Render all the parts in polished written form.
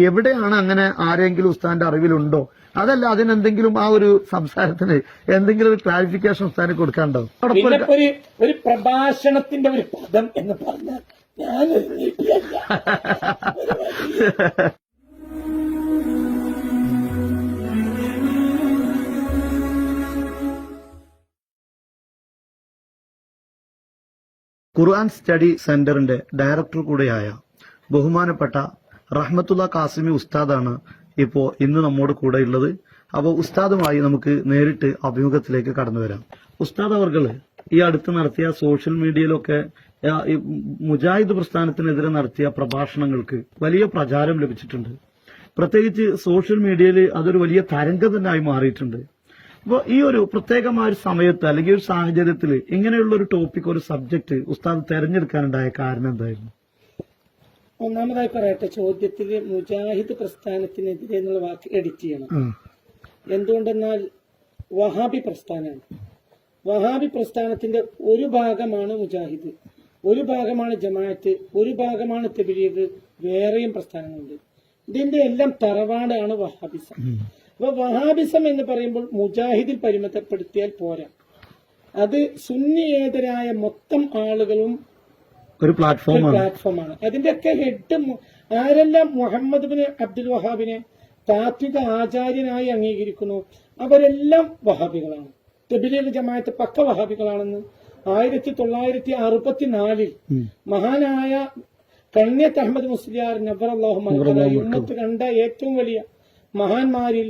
എവിടെയാണ് അങ്ങനെ ആരെങ്കിലും ഉസ്താദിന്റെ അറിവിലുണ്ടോ? അതല്ല അതിനെന്തെങ്കിലും ആ ഒരു സംസാരത്തിന് എന്തെങ്കിലും ഒരു ക്ലാരിഫിക്കേഷൻ ഉസ്താദിന് കൊടുക്കാനുണ്ടോ? ഒരു പ്രഭാഷണത്തിന്റെ ഒരു പദം എന്ന് പറഞ്ഞാൽ ഞാൻ ഖുർആൻ സ്റ്റഡി സെന്ററിന്റെ ഡയറക്ടർ കൂടെയായ ബഹുമാനപ്പെട്ട റഹ്മത്തുള്ള കാസിമി ഉസ്താദാണ് ഇന്ന് നമ്മോട് കൂടെ ഉള്ളത്. അപ്പോൾ ഉസ്താദുമായി നമുക്ക് നേരിട്ട് അഭിമുഖത്തിലേക്ക് കടന്നു വരാം. ഉസ്താദ് അവർകള് ഈ അടുത്ത് നടത്തിയ സോഷ്യൽ മീഡിയയിലൊക്കെ മുജാഹിദ് പ്രസ്ഥാനത്തിനെതിരെ നടത്തിയ പ്രഭാഷണങ്ങൾക്ക് വലിയ പ്രചാരം ലഭിച്ചിട്ടുണ്ട്. പ്രത്യേകിച്ച് സോഷ്യൽ മീഡിയയിൽ അതൊരു വലിയ തരംഗം തന്നെയായി മാറിയിട്ടുണ്ട്. അപ്പോൾ ഈ ഒരു പ്രത്യേകമായ ഒരു സമയത്ത് അല്ലെങ്കിൽ ഒരു സാഹചര്യത്തിൽ ഇങ്ങനെയുള്ള ഒരു ടോപ്പിക്, ഒരു സബ്ജക്ട് ഉസ്താദ് തെരഞ്ഞെടുക്കാനുണ്ടായ കാരണം എന്തായിരുന്നു? ഒന്നാമതായി പറയട്ടെ, ചോദ്യത്തില് മുജാഹിദ് പ്രസ്ഥാനത്തിനെതിരെ എന്നുള്ള വാക്ക് എഡിറ്റ് ചെയ്യണം. എന്തുകൊണ്ടെന്നാൽ വഹാബി പ്രസ്ഥാനമാണ്. വഹാബി പ്രസ്ഥാനത്തിന്റെ ഒരു ഭാഗമാണ് മുജാഹിദ്, ഒരു ഭാഗമാണ് ജമാഅത്ത്, ഒരു ഭാഗമാണ് തബ്ലീഗ്, വേറെയും പ്രസ്ഥാനങ്ങളുണ്ട്. ഇതിന്റെ എല്ലാം തറവാടാണ് വഹാബിസം. അപ്പൊ വഹാബിസം എന്ന് പറയുമ്പോൾ മുജാഹിദിൽ പരിമിതപ്പെടുത്തിയാൽ പോരാ, അത് സുന്നിയേതരായ മൊത്തം ആളുകളും ഒരു പ്ലാറ്റ്ഫോമാണ്. അതിന്റെയൊക്കെ ഹെഡ് ആരെല്ലാം മുഹമ്മദ് ബിൻ അബ്ദുൽ വഹാബിനെ താത്വിക ആചാര്യനായി അംഗീകരിക്കുന്നു അവരെല്ലാം വഹാബികളാണ്. തബ്ലീഗ് ജമാഅത്ത് പക്ക വഹാബികളാണെന്ന് 1964 മഹാനായ കണ്യത്ത് അഹമ്മദ് മുസ്ലിയാർ നബ്ബറല്ലാഹു മർകദഹു ഉമ്മത്ത് കണ്ട ഏറ്റവും വലിയ മഹാന്മാരിൽ,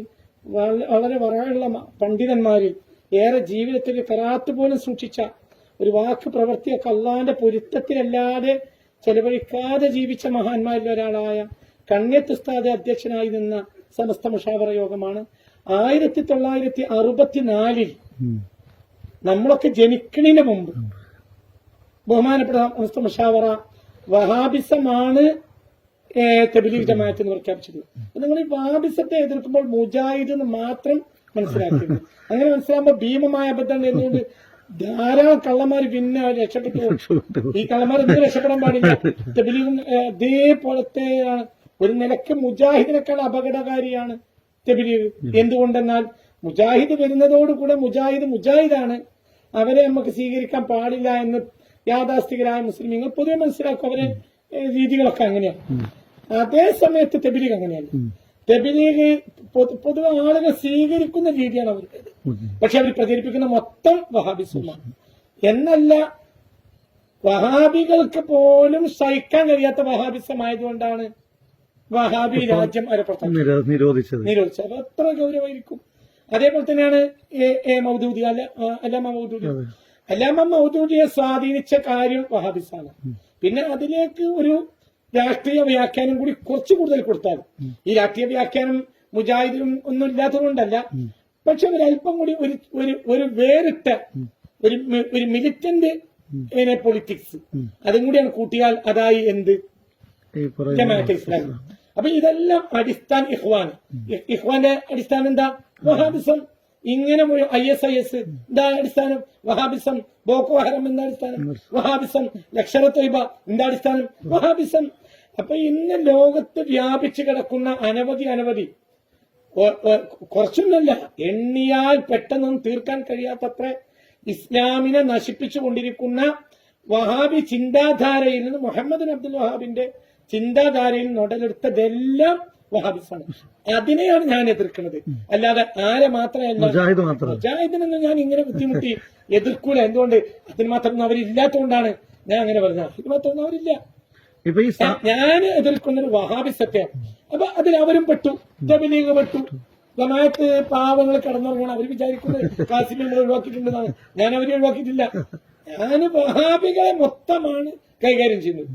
വളരെ വറയുള്ള പണ്ഡിതന്മാരിൽ, ഏറെ ജീവിതത്തിൽ കറാത്ത് പോലും സൂക്ഷിച്ച, ഒരു വാക്ക് പ്രവൃത്തിയൊക്കെ അള്ളാന്റെ പൊരുത്തത്തിലല്ലാതെ ചെലവഴിക്കാതെ ജീവിച്ച മഹാന്മാരിൽ ഒരാളായ കണ്യത്ത് ഉസ്താദ് അധ്യക്ഷനായി നിന്ന സമസ്ത മുഷാവറ യോഗമാണ് 1964 നമ്മളൊക്കെ ജനിക്കണിന് മുമ്പ് ബഹുമാനപ്പെട്ട സമസ്ത മുഷാവറ വഹാബിസമാണ് തബ്ലീഗ് ജമാഅത്ത് എന്ന് പ്രഖ്യാപിച്ചത്. നിങ്ങൾ ഈ വഹാബിസത്തെ എതിർക്കുമ്പോൾ മുജാഹിദ് എന്ന് മാത്രം മനസ്സിലാക്കിയത്. അങ്ങനെ മനസ്സിലാകുമ്പോൾ ഭീമമായ അബദ്ധം എന്തുകൊണ്ട് ധാരാളം കള്ളന്മാർ പിന്നെ രക്ഷപ്പെട്ടു. ഈ കള്ളന്മാർ ഒന്നും രക്ഷപ്പെടാൻ പാടില്ല. തബ്ലീഗും ഇതേപോലത്തെ ഒരു നിലയ്ക്ക് മുജാഹിദിനേക്കാൾ അപകടകാരിയാണ് തബ്ലീഗ്. എന്തുകൊണ്ടെന്നാൽ മുജാഹിദ് വരുന്നതോടുകൂടെ മുജാഹിദാണ്, അവരെ നമുക്ക് സ്വീകരിക്കാൻ പാടില്ല എന്ന് യാഥാസ്ഥികരായ മുസ്ലിമീങ്ങൾ പൊതുവെ മനസ്സിലാക്കും. അവരെ രീതികളൊക്കെ അങ്ങനെയാണ്. അതേ സമയത്ത് തബ്ലീഗ് അങ്ങനെയല്ല. തബ്ലീഗ് പൊതുവെ ആളുകൾ സ്വീകരിക്കുന്ന രീതിയാണ് അവരുടേത്. പക്ഷെ അവർ പ്രചരിപ്പിക്കുന്ന മൊത്തം വഹാബിസമാണ്. എന്നല്ല, വഹാബികൾക്ക് പോലും സഹിക്കാൻ കഴിയാത്ത വഹാബിസമായതുകൊണ്ടാണ് വഹാബി രാജ്യം നിരോധിച്ചത്. അപ്പൊ അത്ര ഗൗരവമായിരിക്കും. അതേപോലെ തന്നെയാണ് അല്ലാമ മൗദൂദിയെ സ്വാധീനിച്ച കാര്യം വഹാബിസാണ്. പിന്നെ അതിലേക്ക് ഒരു രാഷ്ട്രീയ വ്യാഖ്യാനം കൂടി കുറച്ചു കൂടുതൽ കൊടുത്താൽ, ഈ രാഷ്ട്രീയ വ്യാഖ്യാനം മുജാഹിദിലും ഒന്നും ഇല്ലാത്തതുകൊണ്ടല്ല, പക്ഷെ ഒരല്പം കൂടി ഒരു വേറിട്ട ഒരു മിലിറ്റന്റ് പൊളിറ്റിക്സ് അതും കൂടിയാണ് കൂട്ടിയാൽ അതായി എന്ത് ജമാഅത്തെ ഇസ്ലാമി. അപ്പൊ ഇതെല്ലാം അടിസ്ഥാന ഇഖ്വാന്റെ അടിസ്ഥാനം എന്താ? വഹാബിസം. ഇങ്ങനെ ISIS എന്താ അടിസ്ഥാനം? വഹാബിസം. ബോക്കോ ഹറം എന്താ അടിസ്ഥാനം? വഹാബിസം. ലഷ്കർ തൊയ്ബ എന്താ അടിസ്ഥാനം? വഹാബിസം. അപ്പൊ ഇന്ന് ലോകത്ത് വ്യാപിച്ചു കിടക്കുന്ന അനവധി കുറച്ചൊന്നുമല്ല, എണ്ണിയാൽ പെട്ടെന്നൊന്നും തീർക്കാൻ കഴിയാത്തത്ര ഇസ്ലാമിനെ നശിപ്പിച്ചുകൊണ്ടിരിക്കുന്ന വഹാബി ചിന്താധാരയിൽ നിന്ന്, മുഹമ്മദ് അബ്ദുൽ വഹാബിന്റെ ചിന്താധാരയിൽ നുടലെടുത്തതെല്ലാം വഹാബിസാണ്. അതിനെയാണ് ഞാൻ എതിർക്കുന്നത്, അല്ലാതെ ആരെ മാത്രമല്ല. മുജാഹിദിനൊന്നും ഞാൻ ഇങ്ങനെ ബുദ്ധിമുട്ടി എതിർക്കൂല. എന്തുകൊണ്ട്? അതിന് മാത്രമൊന്നും അവരില്ലാത്തതുകൊണ്ടാണ് ഞാൻ അങ്ങനെ പറഞ്ഞത്. ഇത് മാത്രമൊന്നും അവരില്ല. ഞാൻ എതിർക്കുന്നത് വഹാബിസത്തെയാണ്. അപ്പൊ അതിൽ അവരും പെട്ടു, തബ്ലീഗ് പെട്ടു, ജമാഅത്ത് പാവങ്ങൾ കടന്നുറങ്ങണം. അവർ വിചാരിക്കുന്നത് കാസിമി നമ്മൾ ഒഴിവാക്കിയിട്ടുണ്ടെന്നാണ്. ഞാൻ അവരെ ഒഴിവാക്കിയിട്ടില്ല. ഞാൻ വഹാബികളെ മൊത്തമാണ് കൈകാര്യം ചെയ്യുന്നത്.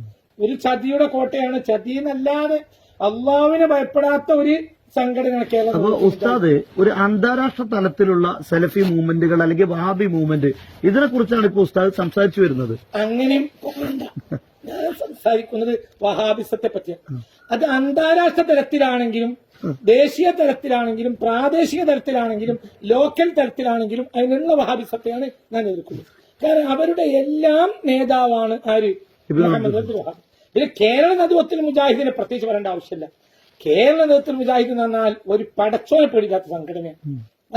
ഒരു ചതിയുടെ കോട്ടയാണ്. ചതിയെന്നല്ലാതെ അള്ളാഹുവിനെ ഭയപ്പെടാത്ത ഒരു സംഘടനയാണ് കേരളം. അപ്പൊ ഉസ്താദ്, ഒരു അന്താരാഷ്ട്ര തലത്തിലുള്ള സലഫി മൂവ്മെന്റുകൾ അല്ലെങ്കിൽ വഹാബി മൂവ്മെന്റ്, ഇതിനെ കുറിച്ചാണ് ഇപ്പൊ ഉസ്താദ് സംസാരിച്ചു വരുന്നത്. അങ്ങനെയും ഞാൻ സംസാരിക്കുന്നത് വഹാബിസത്തെ പറ്റിയാണ്. അത് അന്താരാഷ്ട്ര തലത്തിലാണെങ്കിലും ദേശീയ തലത്തിലാണെങ്കിലും പ്രാദേശിക തലത്തിലാണെങ്കിലും ലോക്കൽ തലത്തിലാണെങ്കിലും അതിനുള്ള വഹാബിസത്തെയാണ് ഞാൻ എതിർക്കുന്നത്. കാരണം അവരുടെ എല്ലാം നേതാവാണ് ആര്? മുഹമ്മദ് അബ്ദുൽ വഹാബ്. പിന്നെ കേരള നേതൃത്വത്തിൽ മുജാഹിദിനെ പ്രത്യേകിച്ച് പറയേണ്ട ആവശ്യമില്ല. കേരള നേതൃത്വത്തിൽ മുജാഹിദ് എന്ന് പറഞ്ഞാൽ ഒരു പടച്ചോനെ പേടിക്കാത്ത സംഘടനയാണ്.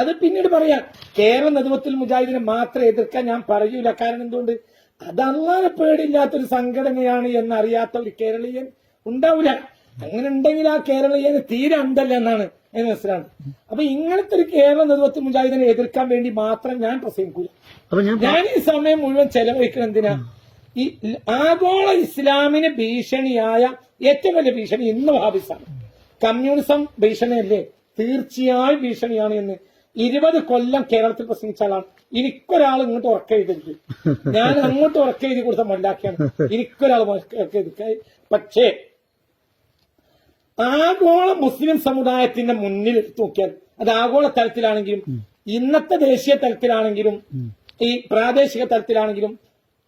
അത് പിന്നീട് പറയാം. കേരള നേതൃത്വത്തിൽ മുജാഹിദിനെ മാത്രം എതിർക്കാൻ ഞാൻ പറയൂല. കാരണം എന്തുകൊണ്ട്? അത് അല്ലാതെ പേടിയില്ലാത്തൊരു സംഘടനയാണ് എന്നറിയാത്ത ഒരു കേരളീയൻ ഉണ്ടാവില്ല. അങ്ങനെ ഉണ്ടെങ്കിൽ ആ കേരളീയന് തീരെ ഉണ്ടല്ല എന്നാണ് എന്ന് മനസ്സിലാണ്. അപ്പൊ ഇങ്ങനത്തെ ഒരു കേരള നേതൃത്വത്തിൽ മുജാഹിദിനെ എതിർക്കാൻ വേണ്ടി മാത്രം ഞാൻ പ്രസംഗിക്കൂല. ഞാൻ ഈ സമയം മുഴുവൻ ചെലവഴിക്കണം എന്തിനാ? ഈ ആഗോള ഇസ്ലാമിന് ഭീഷണിയായ ഏറ്റവും വലിയ ഭീഷണി ഇന്ന് വഹാബിസാണ്. കമ്മ്യൂണിസം ഭീഷണിയല്ലേ? തീർച്ചയായും ഭീഷണിയാണ് എന്ന് 20 കൊല്ലം കേരളത്തിൽ പ്രസംഗിച്ച ആളാണ്. എനിക്കൊരാൾ ഇങ്ങോട്ട് ഉറക്കെഴുതരുത്. ഞാൻ അങ്ങോട്ട് ഉറക്കെഴുതി കൊടുത്ത മല്ലാക്കിയാണ്. എനിക്കൊരാൾ ഉറക്കെഴുതി. പക്ഷേ ആഗോള മുസ്ലിം സമുദായത്തിന്റെ മുന്നിൽ എടുത്തു നോക്കിയാൽ, അത് ആഗോള തലത്തിലാണെങ്കിലും ഇന്നത്തെ ദേശീയ തലത്തിലാണെങ്കിലും ഈ പ്രാദേശിക തലത്തിലാണെങ്കിലും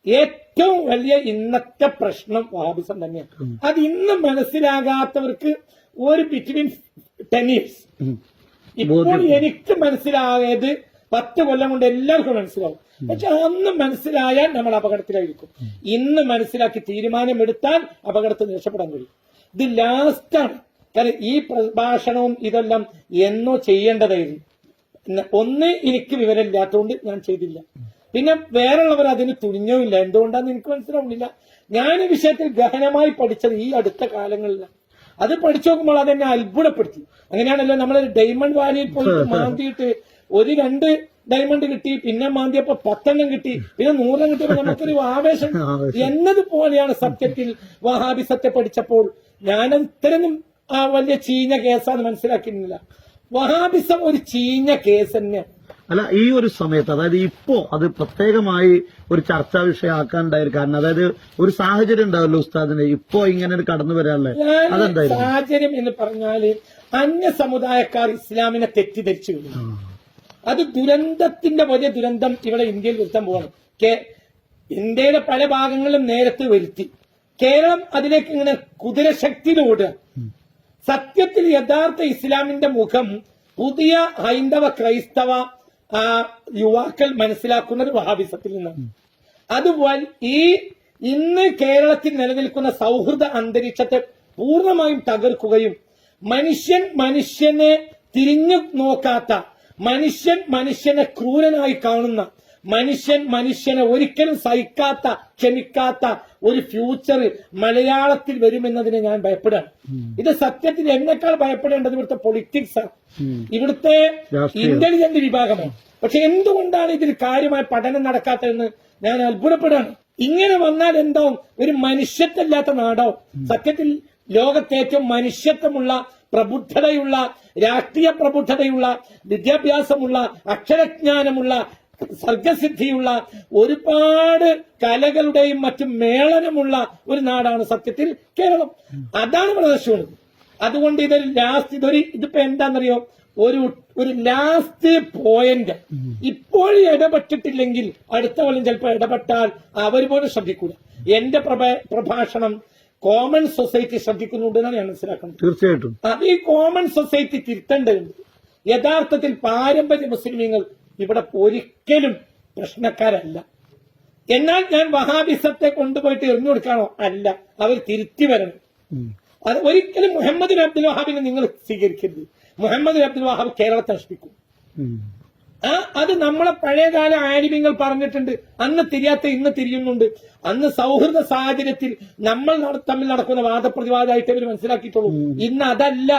ഏറ്റവും വലിയ ഇന്നത്തെ പ്രശ്നം വഹാബിസം തന്നെയാണ്. അത് ഇന്ന് മനസ്സിലാകാത്തവർക്ക് ഒരു ബിറ്റ്വീൻ 10 years. ഇപ്പോൾ എനിക്ക് മനസ്സിലായത് 10 കൊല്ലം കൊണ്ട് എല്ലാവർക്കും മനസ്സിലാവും. പക്ഷെ അന്ന് മനസ്സിലായാൽ നമ്മൾ അപകടത്തിലായിരിക്കും. ഇന്ന് മനസ്സിലാക്കി തീരുമാനമെടുത്താൽ അപകടത്തിൽ രക്ഷപ്പെടാൻ കഴിയും. ഇത് ലാസ്റ്റാണ്. കാരണം ഈ പ്രഭാഷണവും ഇതെല്ലാം എന്നോ ചെയ്യേണ്ടതായിരുന്നു. ഒന്ന്, എനിക്ക് വിവരമില്ലാത്തതുകൊണ്ട് ഞാൻ ചെയ്തില്ല. പിന്നെ വേറെയുള്ളവർ അതിന് തുനിഞ്ഞുമില്ല. എന്തുകൊണ്ടാന്ന് എനിക്ക് മനസ്സിലാവുന്നില്ല. ഞാൻ ഈ വിഷയത്തിൽ ഗഹനമായി പഠിച്ചത് ഈ അടുത്ത കാലങ്ങളിലാണ്. അത് പഠിച്ചു നോക്കുമ്പോൾ അതെന്നെ അത്ഭുതപ്പെടുത്തി. അങ്ങനെയാണല്ലോ നമ്മൾ ഡയമണ്ട് വാലിയിൽ പോയിട്ട് മാന്തിയിട്ട് 1-2 ഡയമണ്ട് കിട്ടി, പിന്നെ മാന്തിയപ്പോ 10 കിട്ടി, പിന്നെ 100 കിട്ടിയപ്പോ നമുക്കൊരു ആവേശം എന്നതുപോലെയാണ് സത്യത്തിൽ വഹാബിസത്തെ പഠിച്ചപ്പോൾ ഞാൻ ഇത്തരം വലിയ ചീഞ്ഞ കേസാന്ന് മനസ്സിലാക്കിയിരുന്നില്ല. വഹാബിസം ഒരു ചീഞ്ഞ കേസ് തന്നെയാണ്. അല്ല, ഈ ഒരു സമയത്ത്, അതായത് ഇപ്പോ അത് പ്രത്യേകമായി ഒരു ചർച്ചാ വിഷയമാക്കാനുണ്ടായ കാരണം, അതായത് ഒരു സാഹചര്യം ഉണ്ടാവല്ലോ ഉസ്താദിന് ഇപ്പോ ഇങ്ങനെ കടന്നു വരാനുള്ള അതെന്തായാലും സാഹചര്യം എന്ന് പറഞ്ഞാല് അന്യ സമുദായക്കാർ ഇസ്ലാമിനെ തെറ്റിദ്ധരിച്ചു കഴിഞ്ഞു. അത് ദുരന്തത്തിന്റെ വലിയ ദുരന്തം ഇവിടെ ഇന്ത്യയിൽ വരുത്താൻ പോവാണ്. ഇന്ത്യയുടെ പല ഭാഗങ്ങളിലും നേരത്തെ വരുത്തി. കേരളം അതിലേക്ക് ഇങ്ങനെ കുതിരശക്തിയിലോടുക. സത്യത്തിൽ യഥാർത്ഥ ഇസ്ലാമിന്റെ മുഖം പുതിയ ഹൈന്ദവ ക്രൈസ്തവ യുവാക്കൾ മനസ്സിലാക്കുന്നത് വഹാബിസത്തിൽ നിന്നാണ്. അത് ഈ ഇന്ന് കേരളത്തിൽ നിലനിൽക്കുന്ന സൗഹൃദ അന്തരീക്ഷത്തെ പൂർണ്ണമായും തകർക്കുകയും മനുഷ്യനെ തിരിഞ്ഞു നോക്കാത്ത, മനുഷ്യനെ ക്രൂരനായി കാണുന്ന, മനുഷ്യനെ ഒരിക്കലും സഹിക്കാത്ത, ക്ഷമിക്കാത്ത ഒരു ഫ്യൂച്ചർ മലയാളത്തിൽ വരുമെന്നതിനെ ഞാൻ ഭയപ്പെടാണ്. ഇത് സത്യത്തിൽ എന്നെക്കാൾ ഭയപ്പെടേണ്ടത് ഇവിടുത്തെ പൊളിറ്റിക്സ് ആണ്, ഇവിടുത്തെ ഇന്റലിജന്റ് വിഭാഗമാണ്. പക്ഷെ എന്തുകൊണ്ടാണ് ഇതിൽ കാര്യമായ പഠനം നടക്കാത്തതെന്ന് ഞാൻ അത്ഭുതപ്പെടാണ്. ഇങ്ങനെ വന്നാൽ എന്താവും? ഒരു മനുഷ്യത്വമില്ലാത്ത നാടാവും. സത്യത്തിൽ ലോകത്തെ ഏറ്റവും മനുഷ്യത്വമുള്ള, പ്രബുദ്ധതയുള്ള, രാഷ്ട്രീയ പ്രബുദ്ധതയുള്ള, വിദ്യാഭ്യാസമുള്ള, അക്ഷരജ്ഞാനമുള്ള, സർഗസിദ്ധിയുള്ള, ഒരുപാട് കലകളുടെയും മറ്റും മേളനമുള്ള ഒരു നാടാണ് സത്യത്തിൽ കേരളം. അതാണ് പ്രദർശനം. അതുകൊണ്ട് ഇതിപ്പോ എന്താണെന്നറിയോ, ഒരു ലാസ്റ്റ് പോയിന്റ്. ഇപ്പോഴും ഇടപെട്ടിട്ടില്ലെങ്കിൽ അടുത്ത കൊല്ലം ചിലപ്പോൾ ഇടപെട്ടാൽ അവർ പോലും ശ്രദ്ധിക്കൂല. എന്റെ പ്രഭാഷണം കോമൺ സൊസൈറ്റി ശ്രദ്ധിക്കുന്നുണ്ടെന്നാണ് ഞാൻ മനസ്സിലാക്കുന്നത്. തീർച്ചയായിട്ടും അത് ഈ കോമൺ സൊസൈറ്റി തിരുത്തേണ്ടതുണ്ട്. യഥാർത്ഥത്തിൽ പാരമ്പര്യ മുസ്ലിമീങ്ങൾ ഇവിടെ ഒരിക്കലും പ്രശ്നക്കാരല്ല. എന്നാൽ ഞാൻ വഹാബിസത്തെ കൊണ്ടുപോയിട്ട് എറിഞ്ഞു കൊടുക്കാനോ? അല്ല, അവർ തിരുത്തി വരണം. അത് ഒരിക്കലും മുഹമ്മദ് ബിൻ അബ്ദുൽ വഹാബിനെ നിങ്ങൾ സ്വീകരിക്കരുത്. മുഹമ്മദ് ബിൻ അബ്ദുൽ വഹാബ് കേരളത്തെ നശിപ്പിക്കും. അത് നമ്മളെ പഴയകാല ആലിമീങ്ങൾ പറഞ്ഞിട്ടുണ്ട്. അന്ന് തിരിയാത്ത ഇന്ന് തിരിയുന്നുണ്ട്. അന്ന് സൗഹൃദ സാഹചര്യത്തിൽ നമ്മൾ തമ്മിൽ നടക്കുന്ന വാദപ്രതിവാദമായിട്ട് അവർ മനസ്സിലാക്കിയിട്ടുള്ളൂ. ഇന്ന് അതല്ല.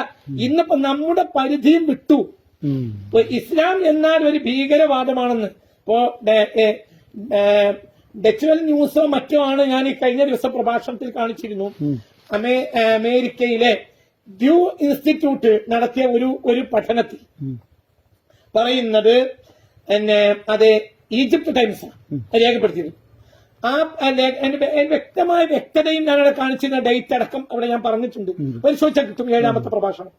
ഇന്നിപ്പോ നമ്മുടെ പരിധിയും വിട്ടു. ഇസ്ലാം എന്നാൽ ഒരു ഭീകരവാദമാണെന്ന് ഇപ്പോ ഡച്ചുവൽ ന്യൂസോ മറ്റോ ആണ് ഞാൻ ഈ കഴിഞ്ഞ ദിവസം പ്രഭാഷണത്തിൽ കാണിച്ചിരുന്നു. അമേരിക്കയിലെ ഡ്യൂ ഇൻസ്റ്റിറ്റ്യൂട്ട് നടത്തിയ ഒരു പഠനത്തിൽ പറയുന്നത് അത് ഈജിപ്ത് ടൈംസ് രേഖപ്പെടുത്തിയിരുന്നു. വ്യക്തമായ വ്യക്തതയും ഞാനവിടെ കാണിച്ചിരുന്ന ഡേറ്റ് അടക്കം അവിടെ ഞാൻ പറഞ്ഞിട്ടുണ്ട്. പരിശോധിച്ചാൽ കിട്ടും. 7ാമത്തെ പ്രഭാഷണം.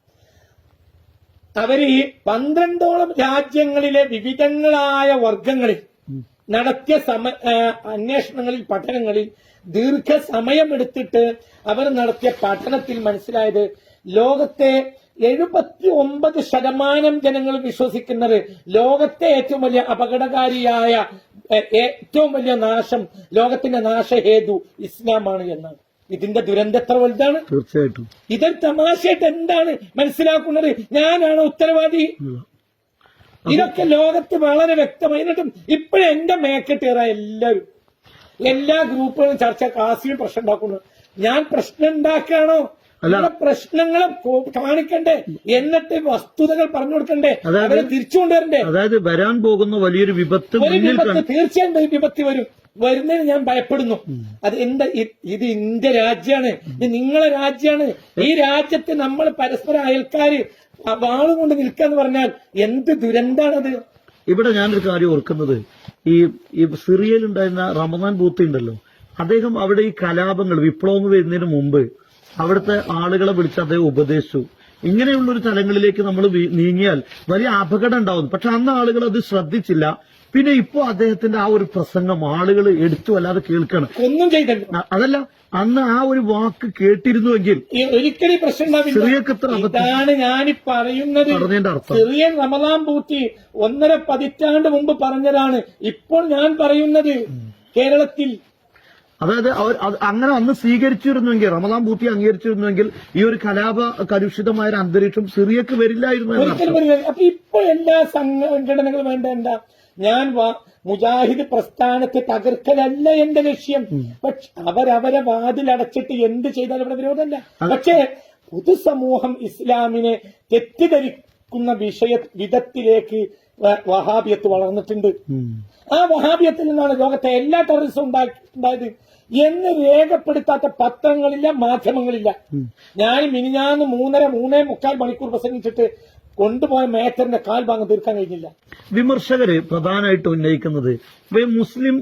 അവര് 12ഓളം രാജ്യങ്ങളിലെ വിവിധങ്ങളായ വർഗങ്ങളിൽ നടത്തിയ അന്വേഷണങ്ങളിൽ, പഠനങ്ങളിൽ ദീർഘസമയമെടുത്തിട്ട് അവർ നടത്തിയ പഠനത്തിൽ മനസ്സിലായത് ലോകത്തെ 79% ജനങ്ങൾ വിശ്വസിക്കുന്നത് ലോകത്തെ ഏറ്റവും വലിയ അപകടകാരിയായ, ഏറ്റവും വലിയ നാശം, ലോകത്തിന്റെ നാശഹേതു ഇസ്ലാമാണ് എന്നാണ്. ഇതിന്റെ ദുരന്തം എത്ര വലുതാണ്. തീർച്ചയായിട്ടും ഇതൊരു തമാശയായിട്ട് എന്താണ് മനസ്സിലാക്കുന്നത്? ഞാനാണ് ഉത്തരവാദി. ഇതൊക്കെ ലോകത്ത് വളരെ വ്യക്തമായി. എന്നിട്ടും ഇപ്പോഴും എന്റെ മേക്കെട്ടേറ എല്ലാവരും, എല്ലാ ഗ്രൂപ്പുകളും ചർച്ച കാസിയും പ്രശ്നം ഉണ്ടാക്കുന്നു. ഞാൻ പ്രശ്നം ഉണ്ടാക്കുകയാണോ? പ്രശ്നങ്ങൾ കാണിക്കണ്ടേ, എന്നിട്ട് വസ്തുതകൾ പറഞ്ഞു കൊടുക്കണ്ടേ, അവരെ തിരിച്ചു കൊണ്ടുവരണ്ടേ. അതായത് വരാൻ പോകുന്ന വലിയൊരു വിപത്ത്, തീർച്ചയായും വിപത്ത് വരുന്നതിന് ഞാൻ ഭയപ്പെടുന്നു. അത് എന്താ? ഇത് ഇന്ത്യ രാജ്യമാണ്, ഇത് നിങ്ങളെ രാജ്യമാണ്. ഈ രാജ്യത്ത് നമ്മൾ പരസ്പരം അയൽക്കാര് വാളുകൊണ്ട് നിൽക്കാന്ന് പറഞ്ഞാൽ എന്ത് ദുരന്താണത്. ഇവിടെ ഞാനൊരു കാര്യം ഓർക്കുന്നത്, ഈ സിറിയയിൽ ഉണ്ടായിരുന്ന റമദാൻ ബൂത്തി ഉണ്ടല്ലോ, അദ്ദേഹം അവിടെ ഈ കലാപങ്ങൾ വിപ്ലവം വരുന്നതിന് മുമ്പ് അവിടുത്തെ ആളുകളെ വിളിച്ച് അദ്ദേഹം ഉപദേശിച്ചു. ഇങ്ങനെയുള്ള ഒരു തലങ്ങളിലേക്ക് നമ്മൾ നീങ്ങിയാൽ വലിയ അപകടം ഉണ്ടാവുന്നു. പക്ഷെ അന്ന് ആളുകൾ അത് ശ്രദ്ധിച്ചില്ല. പിന്നെ ഇപ്പോ അദ്ദേഹത്തിന്റെ ആ ഒരു പ്രസംഗം ആളുകൾ എടുത്തു അല്ലാതെ കേൾക്കണം. ഒന്നും ചെയ്തില്ല. അതല്ല, അന്ന് ആ ഒരു വാക്ക് കേട്ടിരുന്നുവെങ്കിൽ ഒരിക്കലും പ്രശ്നം ഇതാണ് ഞാൻ പറയുന്നത്. പറഞ്ഞതിന്റെ അർത്ഥം സിറിയൻ റമദാൻ ബൂത്തി 1.5 പതിറ്റാണ്ട് മുമ്പ് പറഞ്ഞതാണ്. ഇപ്പോൾ ഞാൻ പറയുന്നത് കേരളത്തിൽ. അതായത് അവർ അങ്ങനെ അന്ന് സ്വീകരിച്ചിരുന്നുവെങ്കിൽ, റമദാൻ ബൂത്തി അംഗീകരിച്ചിരുന്നുവെങ്കിൽ ഈ ഒരു കലുഷിതമായ ഒരു അന്തരീക്ഷം സിറിയക്ക് വരില്ലായിരുന്നു. അപ്പൊ ഇപ്പോൾ എല്ലാ സംഘടനകളും വേണ്ട എന്താ? ഞാൻ മുജാഹിദ് പ്രസ്ഥാനത്തെ തകർക്കലല്ല എന്റെ ലക്ഷ്യം. പക്ഷെ അവരവരെ വാതിലടച്ചിട്ട് എന്ത് ചെയ്താലും ഇവിടെ വിരോധമല്ല. പക്ഷേ പൊതുസമൂഹം ഇസ്ലാമിനെ തെറ്റിദ്ധരിക്കുന്ന വിധത്തിലേക്ക് വഹാബിയത്ത് വളർന്നിട്ടുണ്ട്. ആ വഹാബിയത്തിൽ നിന്നാണ് ലോകത്തെ എല്ലാ ടെററിസവും ഉണ്ടായത് എന്ന് രേഖപ്പെടുത്താത്ത പത്രങ്ങളില്ല, മാധ്യമങ്ങളില്ല. ഞാൻ മിനിഞ്ഞാന്ന് 3.5 മണിക്കൂർ പ്രസംഗിച്ചിട്ട് കൊണ്ടുപോയ മേറ്ററിന്റെ കാൽഭാഗം തീർക്കാൻ കഴിഞ്ഞില്ല. വിമർശകര് പ്രധാനമായിട്ട് ഉന്നയിക്കുന്നത് മുസ്ലിം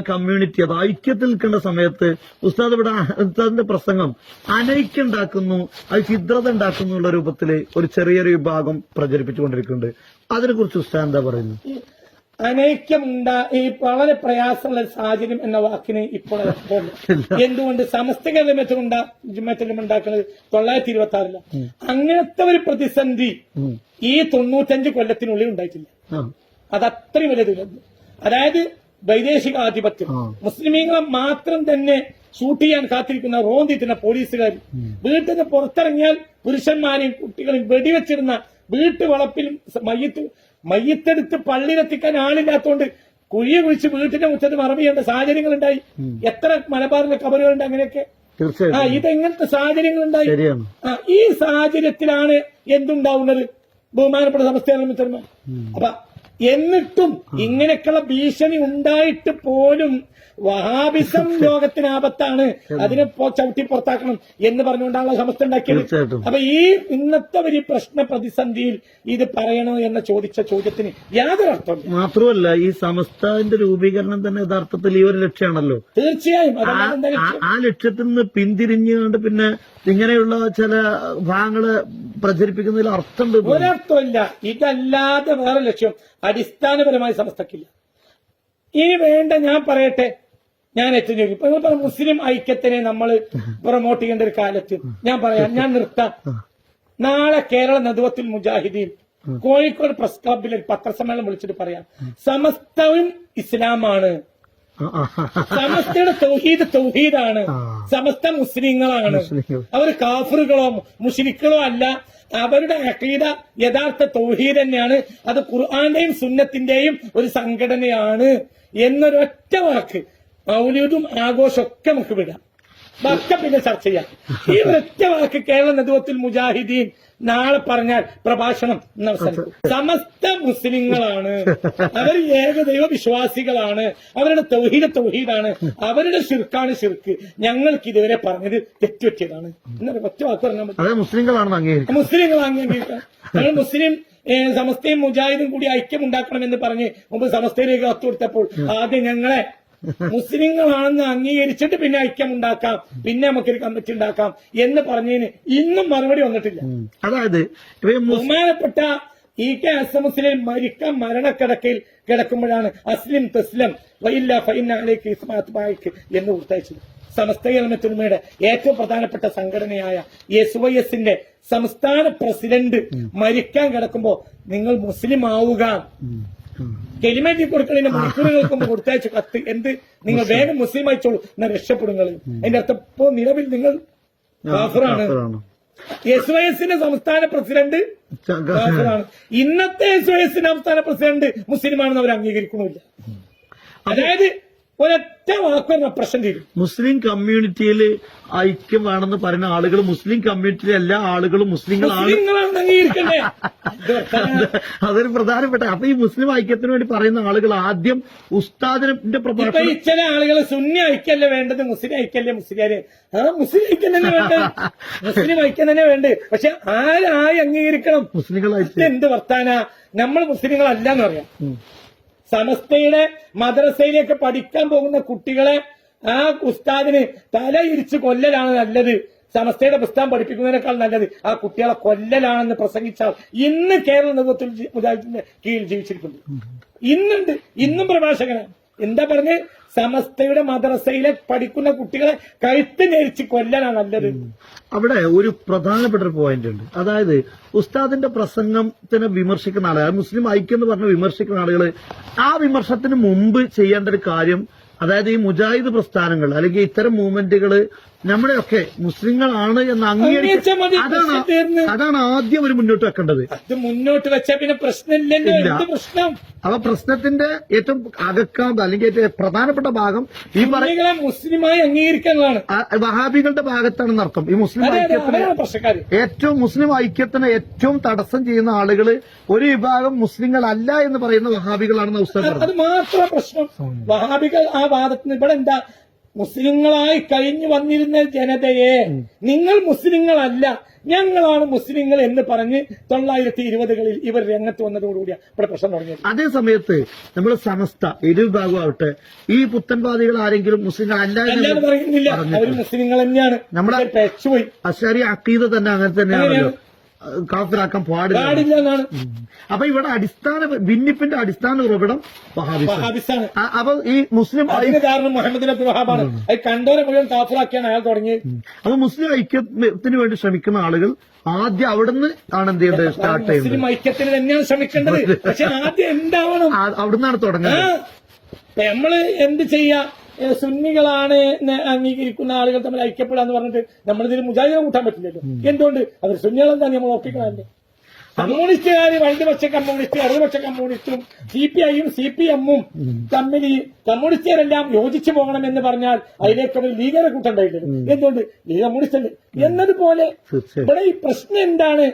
കമ്മ്യൂണിറ്റി അത് ഐക്യത്തിൽ നിൽക്കേണ്ട സമയത്ത് ഉസ്താദിന്റെ പ്രസംഗം അനൈക്യം ഉണ്ടാക്കുന്നു, അത് ഛിദ്രത ഉണ്ടാക്കുന്നു എന്നുള്ള രൂപത്തില് ഒരു ചെറിയൊരു വിഭാഗം പ്രചരിപ്പിച്ചുകൊണ്ടിരിക്കുന്നുണ്ട്. അതിനെക്കുറിച്ച് ഉസ്താദ് എന്താ പറയുന്നത്? അനൈക്യം ഈ വളരെ പ്രയാസമുള്ള സാഹചര്യം എന്ന വാക്കിന് ഇപ്പോൾ എന്തുകൊണ്ട് സമസ്ത ജമാഅത്തുൽ ഉണ്ടാക്കുന്നത് 926 അങ്ങനത്തെ ഒരു പ്രതിസന്ധി ഈ 95 കൊല്ലത്തിനുള്ളിൽ ഉണ്ടായിട്ടില്ല. അത് അത്രയും വലിയ ദുരന്തം. അതായത് വൈദേശിക ആധിപത്യം, മുസ്ലിമീങ്ങളെ മാത്രം തന്നെ ഷൂട്ട് ചെയ്യാൻ കാത്തിരിക്കുന്ന റോന്തിക്കുന്ന പോലീസുകാർ, വീട്ടിൽ നിന്ന് പുറത്തിറങ്ങിയാൽ പുരുഷന്മാരെയും കുട്ടികളെയും വെടിവെച്ചിരുന്ന വീട്ടുവളപ്പിൽ മയ്യത്തെടുത്ത് പള്ളിയിലെത്തിക്കാൻ ആളില്ലാത്തതുകൊണ്ട് കുഴിയെ കുഴിച്ച് വീട്ടിന്റെ മുറ്റത്ത് മറവ് ചെയ്യേണ്ട സാഹചര്യങ്ങൾ ഉണ്ടായി. എത്ര മലബാറിലെ കബറുകളുണ്ട് അങ്ങനെയൊക്കെ. ഇതെങ്ങനത്തെ സാഹചര്യങ്ങൾ ഉണ്ടായി. ഈ സാഹചര്യത്തിലാണ് എന്തുണ്ടാവുന്നത്? ബഹുമാനപ്പെട്ട സംസ്ഥാന. അപ്പൊ എന്നിട്ടും ഇങ്ങനെയൊക്കെയുള്ള ഭീഷണി ഉണ്ടായിട്ട് പോലും വഹാബിസം ലോകത്തിന് ആപത്താണ്, അതിനെ ചവിട്ടി പുറത്താക്കണം എന്ന് പറഞ്ഞുകൊണ്ടാണ് സമസ്ത ഉണ്ടാക്കിയത്. അപ്പൊ ഈ ഇന്നത്തെ ഒരു പ്രശ്ന പ്രതിസന്ധിയിൽ ഇത് പറയണോ എന്ന് ചോദിച്ച ചോദ്യത്തിന് യാതൊരു അർത്ഥമില്ല. മാത്രമല്ല ഈ സമസ്തന്റെ രൂപീകരണം തന്നെ യഥാർത്ഥത്തിൽ ഈ ഒരു ലക്ഷ്യമാണല്ലോ. തീർച്ചയായും ആ ലക്ഷ്യത്തിൽ നിന്ന് പിന്തിരിഞ്ഞുകൊണ്ട് പിന്നെ ഇങ്ങനെയുള്ള ചില ഭാഗങ്ങള് പ്രചരിപ്പിക്കുന്നതിൽ അർത്ഥമുണ്ട്. ഒരർത്ഥമില്ല. ഇതല്ലാതെ വേറെ ലക്ഷ്യം അടിസ്ഥാനപരമായി സമസ്തക്കില്ല. ഇനി വേണ്ട ഞാൻ പറയട്ടെ, ഞാൻ ഏറ്റവും ഇപ്പൊ മുസ്ലിം ഐക്യത്തിനെ നമ്മൾ പ്രൊമോട്ട് ചെയ്യേണ്ട ഒരു കാലത്ത് ഞാൻ നിർത്താം. നാളെ കേരള നദുവത്തുൽ മുജാഹിദീൻ കോഴിക്കോട് പ്രസ് ക്ലബിൽ ഒരു പത്രസമ്മേളനം വിളിച്ചിട്ട് പറയാം, സമസ്തവും ഇസ്ലാമാണ്, സമസ്തയുടെ തൗഹീദാണ്, സമസ്ത മുസ്ലിങ്ങളാണ്, അവർ കാഫറുകളോ മുശ്രിക്കുകളോ അല്ല, അവരുടെ അഖീദ യഥാർത്ഥ തൗഹീദ് തന്നെയാണ്, അത് ഖുർആന്റെയും സുന്നത്തിന്റെയും ഒരു സംഘടനയാണ് എന്നൊരൊറ്റ വാക്ക് മൗലൂദും ആഘോഷമൊക്കെ നമുക്ക് വിടാം, ഒക്കെ പിന്നെ ചർച്ച ചെയ്യാം. ഈ ഒരൊറ്റ വാക്ക് കേരള നദുവത്തുൽ മുജാഹിദീൻ നാളെ പറഞ്ഞാൽ പ്രഭാഷണം അവസാനിക്കും. സമസ്ത മുസ്ലിങ്ങളാണ്, അവർ ഏകദൈവ വിശ്വാസികളാണ്, അവരുടെ തൗഹീദാണ്, അവരുടെ ശിർക്കാണ് ശിർക്ക്, ഞങ്ങൾക്ക് ഇതുവരെ പറഞ്ഞത് തെറ്റുപറ്റിയതാണ് എന്നൊരു ഒറ്റ വാക്ക് പറഞ്ഞാൽ മതി. മുസ്ലിങ്ങൾ അംഗീകരിക്കാം. ഞങ്ങൾ മുസ്ലിം സമസ്തയും മുജാഹിദും കൂടി ഐക്യം ഉണ്ടാക്കണമെന്ന് പറഞ്ഞ് മുമ്പ് സമസ്തയിലേക്ക് കത്ത് കൊടുത്തപ്പോൾ ആദ്യം ഞങ്ങളെ മുസ്ലിങ്ങളാണെന്ന് അംഗീകരിച്ചിട്ട് പിന്നെ ഐക്യം ഉണ്ടാക്കാം, പിന്നെ നമുക്കൊരു കമ്മിറ്റി ഉണ്ടാക്കാം എന്ന് പറഞ്ഞതിന് ഇന്നും മറുപടി വന്നിട്ടില്ല. അതായത് ബഹുമാനപ്പെട്ട കെ മുസ്ലിം മരിക്കാൻ മരണക്കിടക്കയിൽ കിടക്കുമ്പോഴാണ് അസ്ലിം തസ്ലം വയില്ല ഫൈന അലൈക്ക് ഇസ്മാഅത്ത് ബായിക്ക് എന്ന് കൊടുത്തയച്ചത്. സമസ്ത ജമാഅത്തുൽ ഏറ്റവും പ്രധാനപ്പെട്ട സംഘടനയായ SYSന്റെ സംസ്ഥാന പ്രസിഡന്റ് മരിക്കാൻ കിടക്കുമ്പോ നിങ്ങൾ മുസ്ലിം ആവുക, കെലിമേറ്റി കൊടുക്കണതിന് മണിക്കൂറുകൾക്ക് മുമ്പ് കൊടുത്തയച്ച കത്ത് എന്ത് നിങ്ങൾ വേഗം മുസ്ലിം അയച്ചോളൂ എന്നാൽ രക്ഷപ്പെടുങ്ങൾ. അതിന്റെ അർത്ഥം ഇപ്പോ നിലവിൽ നിങ്ങൾ കാഫിറാണ്. SYSന്റെ സംസ്ഥാന പ്രസിഡന്റ് കാഫിറാണ്. ഇന്നത്തെ SYSന്റെ സംസ്ഥാന പ്രസിഡന്റ് മുസ്ലിമാണെന്ന് അവർ അംഗീകരിക്കണമില്ല. അതായത് ഒരൊറ്റ വാക്ക് റെപ്രസെന്റ് ചെയ്തു. മുസ്ലിം കമ്മ്യൂണിറ്റിയിൽ ഐക്യം വേണമെന്ന് പറയുന്ന ആളുകൾ മുസ്ലിം കമ്മ്യൂണിറ്റിയിലെ എല്ലാ ആളുകളും മുസ്ലിങ്ങളാണ് അംഗീകരിക്കണ്ടേ? അതൊരു പ്രധാനപ്പെട്ട. അപ്പൊ ഈ മുസ്ലിം ഐക്യത്തിന് വേണ്ടി പറയുന്ന ആളുകൾ ആദ്യം ഉസ്താദിന്റെ ഇപ്പൊ ഈ ചില ആളുകൾ സുന്നി ഐക്യല്ലേ വേണ്ടത്, മുസ്ലിം ഐക്യല്ലേ മുസ്ലിയാര്? മുസ്ലിം ഐക്യം തന്നെ വേണ്ടത്, മുസ്ലിം ഐക്യം തന്നെ വേണ്ടത്. പക്ഷെ ആരായി അംഗീകരിക്കണം? മുസ്ലിങ്ങളായിട്ട് എന്ത് വർത്താന? നമ്മൾ മുസ്ലിങ്ങളല്ല എന്ന് പറയാം. സമസ്തയുടെ മദ്രസയിലേക്ക് പഠിക്കാൻ പോകുന്ന കുട്ടികളെ ആ ഉസ്താദിന് തലയിരിച്ച് കൊല്ലലാണ് നല്ലത്, സമസ്തയുടെ പുസ്തകം പഠിപ്പിക്കുന്നതിനേക്കാൾ നല്ലത് ആ കുട്ടികളെ കൊല്ലലാണെന്ന് പ്രസംഗിച്ചാൽ ഇന്ന് കേരള നേതൃത്വത്തിൽ മുജാഹിദിന്റെ കീഴിൽ ജീവിച്ചിരിക്കുന്നു. ഇന്നുണ്ട്, ഇന്നും പ്രഭാഷകനാണ്. എന്താ പറഞ്ഞ്? സമസ്തയുടെ മദ്രസയിലെ പഠിക്കുന്ന കുട്ടികളെ കഴുത്ത് ഞെരിച്ച് കൊല്ലലാണ് നല്ലത്. അവിടെ ഒരു പ്രധാനപ്പെട്ട ഒരു പോയിന്റ് ഉണ്ട്. അതായത് ഉസ്താദിന്റെ പ്രസംഗത്തിനെ വിമർശിക്കുന്ന ആളുകൾ, മുസ്ലിം ഐക്യം എന്ന് പറഞ്ഞ് വിമർശിക്കുന്ന ആളുകൾ, ആ വിമർശനത്തിന് മുമ്പ് ചെയ്യേണ്ട ഒരു കാര്യം, അതായത് ഈ മുജാഹിദ് പ്രസ്ഥാനങ്ങൾ അല്ലെങ്കിൽ ഇത്തരം മൂവ്മെന്റുകൾ നമ്മുടെയൊക്കെ മുസ്ലിങ്ങളാണ് എന്ന് അതാണ് ആദ്യം ഒരു മുന്നോട്ട് വെക്കേണ്ടത്. അത് മുന്നോട്ട് വെച്ചാൽ പിന്നെ പ്രശ്നമില്ലല്ലോ. എന്ത് പ്രശ്നം? അപ്പൊ പ്രശ്നത്തിന്റെ ഏറ്റവും അകക്കാന്ത അല്ലെങ്കിൽ ഏറ്റവും പ്രധാനപ്പെട്ട ഭാഗം ഈ പറയുന്ന മുസ്ലിമായി അംഗീകരിക്കാനുള്ളതാണ്. വഹാബികളുടെ ഭാഗത്താണെന്ന് അർത്ഥം. ഈ മുസ്ലിം ഐക്യത്തിന് മുസ്ലിം ഐക്യത്തിന് ഏറ്റവും തടസ്സം ചെയ്യുന്ന ആളുകൾ ഒരു വിഭാഗം മുസ്ലിങ്ങളല്ല എന്ന് പറയുന്ന വഹാബികളാണെന്ന് ഉസ്താദ് പറഞ്ഞു. അത് മാത്രം പ്രശ്നം. വഹാബികൾ ആ വാദത്തിന് ഇവിടെ എന്താ, മുസ്ലിങ്ങളായി കഴിഞ്ഞു വന്നിരുന്ന ജനതയെ നിങ്ങൾ മുസ്ലിങ്ങളല്ല ഞങ്ങളാണ് മുസ്ലിങ്ങൾ എന്ന് പറഞ്ഞ് 1920കളിൽ ഇവർ രംഗത്ത് വന്നതോടുകൂടിയാണ് ഇവിടെ പ്രശ്നം തുടങ്ങിയത്. അതേ സമയത്ത് നമ്മൾ സമസ്ത ഇരുവിഭാഗമാവട്ടെ ഈ പുത്തൻവാദികൾ ആരെങ്കിലും മുസ്ലിങ്ങൾ അല്ലാതെ പറയുന്നില്ല, അവർ മുസ്ലിങ്ങൾ തന്നെയാണ്. നമ്മളെ പെച്ചുപോയി. അശ്ശാരി അഖീദ തന്നെ അങ്ങനെ തന്നെയാണല്ലോ, കാഫിറാക്കാൻ പാടില്ല എന്നാണ്. അപ്പൊ ഇവിടെ അടിസ്ഥാന ഭിന്നിപ്പിന്റെ അടിസ്ഥാന ഉറവിടം വഹാബിസാണ്. അപ്പൊ ഈ മുസ്ലിം കാരണം മുഹമ്മദ് അബ്ദുൽ വഹാബാണ്. അത് കണ്ടോരെ മുഴുവൻ കാഫിറാക്കിയാണ് അയാൾ തുടങ്ങിയത്. അപ്പൊ മുസ്ലിം ഐക്യത്തിന് വേണ്ടി ശ്രമിക്കുന്ന ആളുകൾ ആദ്യം അവിടുന്ന് ആണ് എന്ത് ചെയ്യേണ്ടത്? സ്റ്റാർട്ട് ചെയ്യുന്നത് മുസ്ലിം ഐക്യത്തിന് തന്നെയാണ് ശ്രമിക്കേണ്ടത്. പക്ഷെ ആദ്യം എന്താവണം? അവിടുന്നാണ് തുടങ്ങുന്നത്. നമ്മള് എന്ത് ചെയ്യാ? സുന്നികളാണ് അംഗീകരിക്കുന്ന ആളുകൾ തമ്മിൽ ഐക്യപ്പെടാന്ന് പറഞ്ഞിട്ട് നമ്മളിതിൽ മുജാഹിദിനെ കൂട്ടാൻ പറ്റില്ലല്ലോ. എന്തുകൊണ്ട്? അവർ സുന്നികളെന്താ നമ്മൾ ഒപ്പിക്കണല്ലേ? കമ്മ്യൂണിസ്റ്റുകാർ, വലതുപക്ഷ കമ്മ്യൂണിസ്റ്റ്, ഇടതുപക്ഷ കമ്മ്യൂണിസ്റ്റും CPIയും CPMഉം തമ്മിൽ കമ്മ്യൂണിസ്റ്റുകാരെല്ലാം യോജിച്ചു പോകണമെന്ന് പറഞ്ഞാൽ അതിലേക്ക് അവർ ലീഗറെ കൂട്ടണ്ടായില്ലല്ലോ. എന്തുകൊണ്ട്? ലീഗ് കമ്മ്യൂണിസ്റ്റ് അല്ലേ എന്നതുപോലെ ഇവിടെ ഈ പ്രശ്നം എന്താണ്?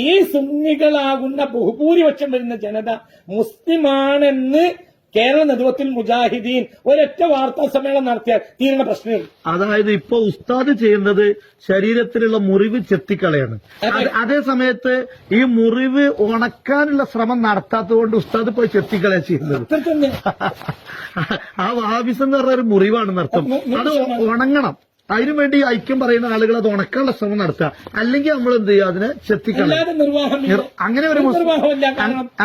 ഈ സുന്നികളാകുന്ന ബഹുഭൂരിപക്ഷം വരുന്ന ജനത മുസ്ലിമാണെന്ന് കേരള നേതൃത്വത്തിൽ മുജാഹിദീൻ ഒരൊറ്റ വാർത്താ സമ്മേളനം നടത്തിയാൽ തീരുന്ന പ്രശ്നങ്ങൾ. അതായത് ഇപ്പൊ ഉസ്താദ് ചെയ്യുന്നത് ശരീരത്തിലുള്ള മുറിവ് ചെത്തിക്കളയാണ്. അതേ സമയത്ത് ഈ മുറിവ് ഉണക്കാനുള്ള ശ്രമം നടത്താത്തതുകൊണ്ട് ഉസ്താദ് പോയി ചെത്തിക്കളയാ ചെയ്യുന്നത്. ആ വഹാബിസം എന്ന് പറഞ്ഞ ഒരു മുറിവാണെന്ന് അർത്ഥം. അത് ഉണങ്ങണം. അതിനുവേണ്ടി ഐക്യം പറയുന്ന ആളുകൾ അത് ഉണക്കാനുള്ള ശ്രമം നടത്തുക. അല്ലെങ്കിൽ നമ്മൾ എന്ത് ചെയ്യുക? അതിനെ ചെത്തിക്കളയും.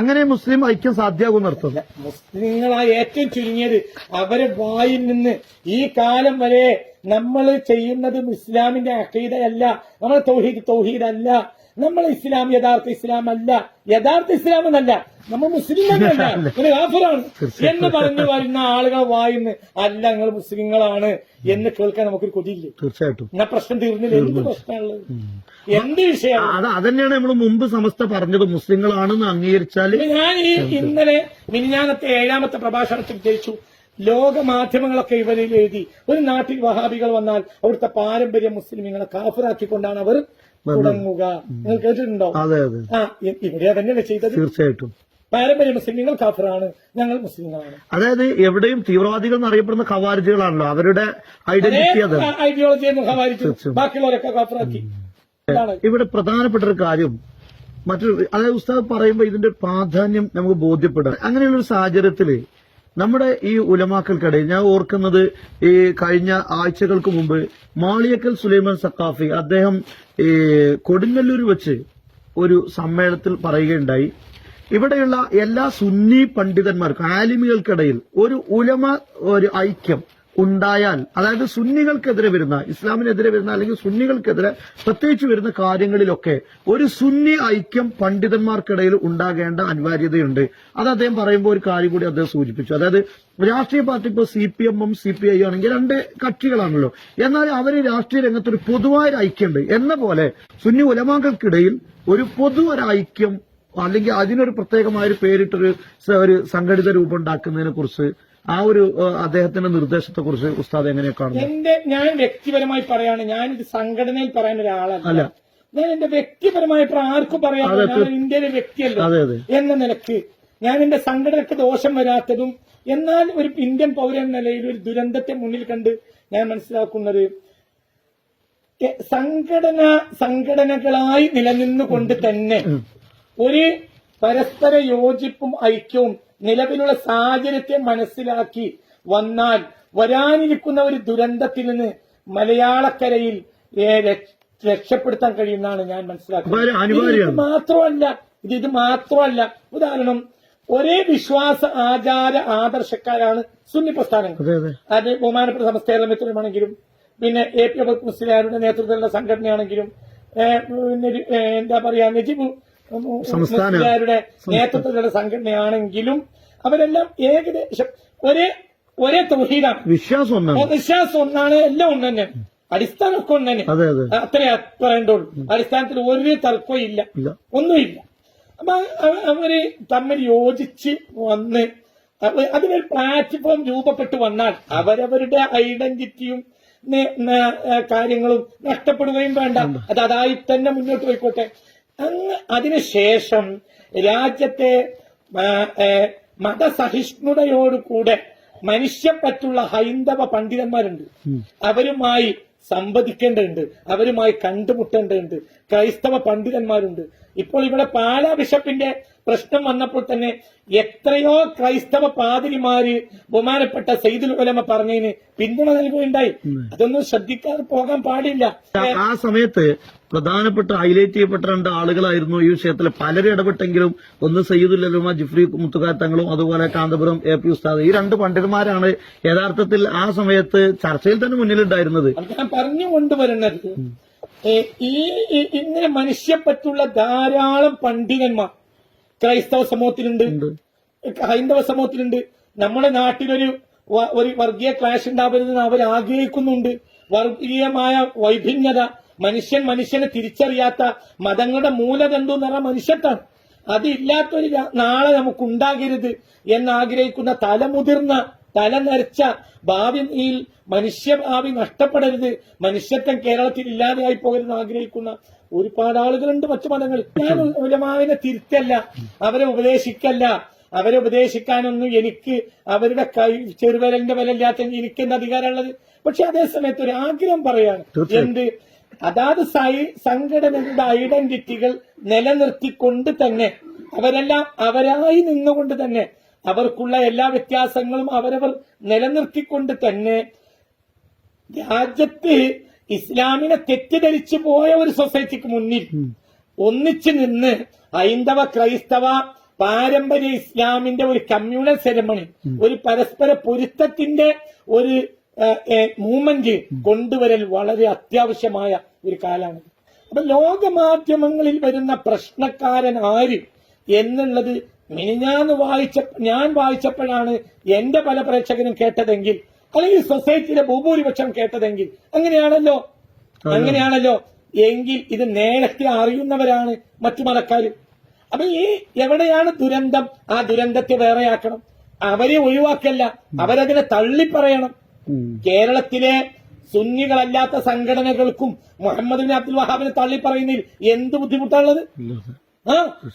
അങ്ങനെ മുസ്ലിം ഐക്യം സാധ്യമാകും നടത്തുന്നത്. മുസ്ലിങ്ങളായ ഏറ്റവും ചുരുങ്ങിയത് അവരെ വായിൽ നിന്ന് ഈ കാലം വരെ നമ്മൾ ചെയ്യുന്നത് ഇസ്ലാമിന്റെ അഖീദയല്ല, നമ്മൾ തൗഹീദല്ല, നമ്മൾ ഇസ്ലാം യഥാർത്ഥ ഇസ്ലാം അല്ല, യഥാർത്ഥ ഇസ്ലാം എന്നല്ല, നമ്മൾ മുസ്ലിം തന്നെയല്ല, ഒരു കാഫിറാണ് എന്ന് പറഞ്ഞു വരുന്ന ആളുകൾ വായിന്ന് അല്ല നിങ്ങൾ മുസ്ലിങ്ങളാണ് എന്ന് കേൾക്കാൻ നമുക്കൊരു കൊതിയില്ലേ? തീർച്ചയായിട്ടും. എന്നാ പ്രശ്നം തീർന്നില്ല. എന്ത് പ്രശ്നമുള്ളത്? എന്ത് വിഷയമാണ്? അതന്നെയാണ് നമ്മൾ മുമ്പ് സമസ്ത പറഞ്ഞത്, മുസ്ലിങ്ങളാണെന്ന് അംഗീകരിച്ചാൽ. ഞാൻ ഈ ഇന്നലെ മിനിഞ്ഞാന്നത്തെ 7ാമത്തെ പ്രഭാഷണത്തിൽ ജയിച്ചു. ലോക മാധ്യമങ്ങളൊക്കെ ഇവരിൽ എഴുതി ഒരു നാട്ടിൽ വഹാബികൾ വന്നാൽ അവിടുത്തെ പാരമ്പര്യ മുസ്ലിമിങ്ങളെ കാഫിറാക്കിക്കൊണ്ടാണ് അവർ തുടങ്ങുക. നിങ്ങൾ കേട്ടിട്ടുണ്ടോ? ഇവിടെ തന്നെയല്ലേ ചെയ്തത്? തീർച്ചയായിട്ടും. പാരമ്പര്യ മുസ്ലിങ്ങൾ കാഫിറാണ്, ഞങ്ങൾ മുസ്ലിങ്ങളാണ്. അതായത് എവിടെയും തീവ്രവാദികൾ എന്നറിയപ്പെടുന്ന ഖവാരിജുകളാണല്ലോ, അവരുടെ ഐഡിയോളജി ഖവാരിജ്, ബാക്കിയുള്ളവരൊക്കെ കാഫിറാക്കി. ഇവിടെ പ്രധാനപ്പെട്ട ഒരു കാര്യം മറ്റൊരു, അതായത് ഉസ്താദ് പറയുമ്പോൾ ഇതിന്റെ പ്രാധാന്യം നമുക്ക് ബോധ്യപ്പെടാം. അങ്ങനെയുള്ളൊരു സാഹചര്യത്തില് നമ്മുടെ ഈ ഉലമാക്കൾക്കിടയിൽ ഞാൻ ഓർക്കുന്നത്, ഈ കഴിഞ്ഞ ആഴ്ചകൾക്ക് മുമ്പ് മാളിയക്കൽ സുലൈമാൻ സഖാഫി അദ്ദേഹം ഈ കൊടുങ്ങല്ലൂർ വെച്ച് ഒരു സമ്മേളനത്തിൽ പറയുകയുണ്ടായി, ഇവിടെയുള്ള എല്ലാ സുന്നി പണ്ഡിതന്മാർക്കും ആലിമികൾക്കിടയിൽ ഒരു ഐക്യം ഉണ്ടായാൽ, അതായത് സുന്നികൾക്കെതിരെ വരുന്ന, ഇസ്ലാമിനെതിരെ വരുന്ന അല്ലെങ്കിൽ സുന്നികൾക്കെതിരെ പ്രത്യേകിച്ച് വരുന്ന കാര്യങ്ങളിലൊക്കെ ഒരു സുന്നി ഐക്യം പണ്ഡിതന്മാർക്കിടയിൽ ഉണ്ടാകേണ്ട അനിവാര്യതയുണ്ട്. അത് അദ്ദേഹം പറയുമ്പോൾ ഒരു കാര്യം കൂടി അദ്ദേഹം സൂചിപ്പിച്ചു. അതായത് രാഷ്ട്രീയ പാർട്ടി ഇപ്പോൾ CPM-ഉം CPI ആണെങ്കിൽ രണ്ട് കക്ഷികളാണല്ലോ, എന്നാൽ അവർ രാഷ്ട്രീയ രംഗത്തൊരു പൊതുവായ ഐക്യമുണ്ട് എന്ന പോലെ സുന്നി ഉലമാക്കൾക്കിടയിൽ ഒരു ഒരു ഐക്യം അല്ലെങ്കിൽ അതിനൊരു പ്രത്യേകമായ ഒരു പേരിട്ടൊരു ഒരു സംഘടിത രൂപം ഉണ്ടാക്കുന്നതിനെ കുറിച്ച് ആ ഒരു അദ്ദേഹത്തിന്റെ നിർദ്ദേശത്തെ കുറിച്ച് ഉസ്താദ് എങ്ങനെയാണ് കാണുന്നത്? ഞാൻ വ്യക്തിപരമായി പറയാണ്, ഞാനിത് സംഘടനയിൽ പറയുന്ന ഒരാളല്ല. ഞാൻ എന്റെ വ്യക്തിപരമായി ആർക്കും പറയാൻ, ഞാൻ ഇന്ത്യയിലെ വ്യക്തിയല്ല എന്ന നിലക്ക് ഞാൻ എന്റെ സംഘടനക്ക് ദോഷം വരാത്തതും എന്നാൽ ഒരു ഇന്ത്യൻ പൗരൻ നിലയിൽ ഒരു ദുരന്തത്തെ മുന്നിൽ കണ്ട് ഞാൻ മനസ്സിലാക്കുന്നത് സംഘടനകളായി നിലനിന്നുകൊണ്ട് തന്നെ ഒരു പരസ്പര യോജിപ്പും ഐക്യവും നിലവിലുള്ള സാഹചര്യത്തെ മനസ്സിലാക്കി വന്നാൽ വരാനിരിക്കുന്ന ഒരു ദുരന്തത്തിൽ നിന്ന് മലയാളക്കരയിൽ രക്ഷപ്പെടുത്താൻ കഴിയുന്നതാണ് ഞാൻ മനസ്സിലാക്കുന്നത്. ഇത് മാത്രമല്ല ഉദാഹരണം, ഒരേ വിശ്വാസ ആചാര ആദർശക്കാരാണ് സുന്നി പ്രസ്ഥാനങ്ങൾ. അത് ബഹുമാനപ്പെട്ട സമസ്തയാണെങ്കിലും പിന്നെ AP അബൂബക്കർ മുസ്ലിയാരുടെ നേതൃത്വത്തിലുള്ള സംഘടനയാണെങ്കിലും എന്താ പറയാ നജീബ് മുസ്ലിയാരുടെ നേതൃത്വത്തിലുള്ള സംഘടനയാണെങ്കിലും അവരെല്ലാം ഏകദേശം ഒരേ തൗഹീദാണ്, വിശ്വാസം ഒന്നാണ്, എല്ലാം ഒന്ന് തന്നെ, അടിസ്ഥാനമൊക്കെ ഒന്ന് തന്നെ. അത്രേ പറയേണ്ടുള്ളൂ. അടിസ്ഥാനത്തിൽ ഒരു തർക്കവും ഇല്ല, ഒന്നുമില്ല. അപ്പൊ അവര് തമ്മിൽ യോജിച്ച് വന്ന് അതിനൊരു പ്ലാറ്റ്ഫോം രൂപപ്പെട്ടു വന്നാൽ അവരവരുടെ ഐഡന്റിറ്റിയും കാര്യങ്ങളും നഷ്ടപ്പെടുകയും വേണ്ട. അതായി തന്നെ മുന്നോട്ട് പോയിക്കോട്ടെ. അതിനുശേഷം രാജ്യത്തെ മതസഹിഷ്ണുതയോടുകൂടെ മനുഷ്യപ്പറ്റുള്ള ഹൈന്ദവ പണ്ഡിതന്മാരുണ്ട്. അവരുമായി സംവദിക്കേണ്ടതുണ്ട്, അവരുമായി കണ്ടുമുട്ടേണ്ടതുണ്ട്. ക്രൈസ്തവ പണ്ഡിതന്മാരുണ്ട്. ഇപ്പോൾ ഇവിടെ പാലാ ബിഷപ്പിന്റെ പ്രശ്നം വന്നപ്പോൾ തന്നെ എത്രയോ ക്രൈസ്തവ പാതിരിമാര് ബഹുമാനപ്പെട്ട സയ്യിദുൽ ഉലമ പറഞ്ഞതിന് പിന്തുണ നൽകുകയുണ്ടായി. അതൊന്നും ശ്രദ്ധിക്കാതെ പോകാൻ പാടില്ല. ആ സമയത്ത് പ്രധാനപ്പെട്ട ഹൈലൈറ്റ് ചെയ്യപ്പെട്ട രണ്ട് ആളുകളായിരുന്നു ഈ വിഷയത്തിൽ. പലരും ഇടപെട്ടെങ്കിലും ഒന്ന് സയ്യിദുൽ ഉലമ ജിഫ്രി മുത്തുകാർ തങ്ങളും അതുപോലെ കാന്തപുരം AP ഉസ്താദ്, ഈ രണ്ട് പണ്ഡിതന്മാരാണ് യഥാർത്ഥത്തിൽ ആ സമയത്ത് ചർച്ചയിൽ തന്നെ മുന്നിലുണ്ടായിരുന്നത്. ഞാൻ പറഞ്ഞുകൊണ്ടുവരുന്നത് ഇങ്ങനെ മനുഷ്യപ്പറ്റുള്ള ധാരാളം പണ്ഡിതന്മാർ ക്രൈസ്തവ സമൂഹത്തിലുണ്ട്, ഹൈന്ദവ സമൂഹത്തിലുണ്ട്. നമ്മുടെ നാട്ടിലൊരു വർഗീയ ക്ലാഷ് ഉണ്ടാവരുതെന്ന് അവർ ആഗ്രഹിക്കുന്നുണ്ട്. വർഗീയമായ വൈഭിന്നത, മനുഷ്യനെ തിരിച്ചറിയാത്ത മതങ്ങളുടെ മൂലതന്തു എന്ന് പറഞ്ഞ മനുഷ്യത്താണ്. അതില്ലാത്തൊരു നാളെ നമുക്കുണ്ടാകരുത് എന്നാഗ്രഹിക്കുന്ന തലമുതിർന്ന തലനരച്ച ഭാവിയിൽ മനുഷ്യഭാവി നഷ്ടപ്പെടരുത്, മനുഷ്യത്വം കേരളത്തിൽ ഇല്ലാതെയായി പോകരുതെന്ന് ആഗ്രഹിക്കുന്ന ഒരുപാട് ആളുകളുണ്ട് മറ്റു മതങ്ങളിൽ. ഞാൻ ഉലമാവിനെ തിരുത്തല്ല, അവരെ ഉപദേശിക്കല്ല. അവരെ ഉപദേശിക്കാനൊന്നും എനിക്ക് അവരുടെ ചെറുവിരലിന്റെ വിലയില്ലാത്ത എനിക്കെന്ത് അധികാരമുള്ളത്? പക്ഷെ അതേസമയത്ത് ഒരു ആഗ്രഹം പറയാണ്, എന്ത് അതാത് സംഘടനകളുടെ ഐഡന്റിറ്റികൾ നിലനിർത്തിക്കൊണ്ട് തന്നെ അവരെല്ലാം അവരായി നിന്നുകൊണ്ട് തന്നെ അവർക്കുള്ള എല്ലാ വ്യത്യാസങ്ങളും അവരവർ നിലനിർത്തിക്കൊണ്ട് തന്നെ രാജ്യത്ത് ഇസ്ലാമിനെ തെറ്റിദ്ധരിച്ചു പോയ ഒരു സൊസൈറ്റിക്ക് മുന്നിൽ ഒന്നിച്ചു നിന്ന് ഹൈന്ദവ ക്രൈസ്തവ പാരമ്പര്യ ഇസ്ലാമിന്റെ ഒരു കമ്മ്യൂണൽ സെരമണി, ഒരു പരസ്പര പൊരുത്തത്തിന്റെ ഒരു മൂവ്മെന്റ് കൊണ്ടുവരൽ വളരെ അത്യാവശ്യമായ ഒരു കാലമാണ്. അപ്പൊ ലോകമാധ്യമങ്ങളിൽ വരുന്ന പ്രശ്നക്കാരൻ ആര് എന്നുള്ളത് ഞാൻ വായിച്ചപ്പോഴാണ് എന്റെ പല പ്രേക്ഷകരും കേട്ടതെങ്കിൽ, അല്ലെങ്കിൽ സൊസൈറ്റിയിലെ ഭൂരിപക്ഷം കേട്ടതെങ്കിൽ അങ്ങനെയാണല്ലോ എങ്കിൽ ഇത് നേരത്തെ അറിയുന്നവരാണ് മറ്റു മതക്കാർ. അപ്പൊ ഈ എവിടെയാണ് ദുരന്തം? ആ ദുരന്തത്തെ വേറെയാക്കണം. അവരെ ഒഴിവാക്കല്ല, അവരതിനെ തള്ളിപ്പറയണം. കേരളത്തിലെ സുന്നികളല്ലാത്ത സംഘടനകൾക്കും മുഹമ്മദ് ബിൻ അബ്ദുൽ വഹാബിനെ തള്ളിപ്പറയുന്നതിൽ എന്ത് ബുദ്ധിമുട്ടാണുള്ളത്?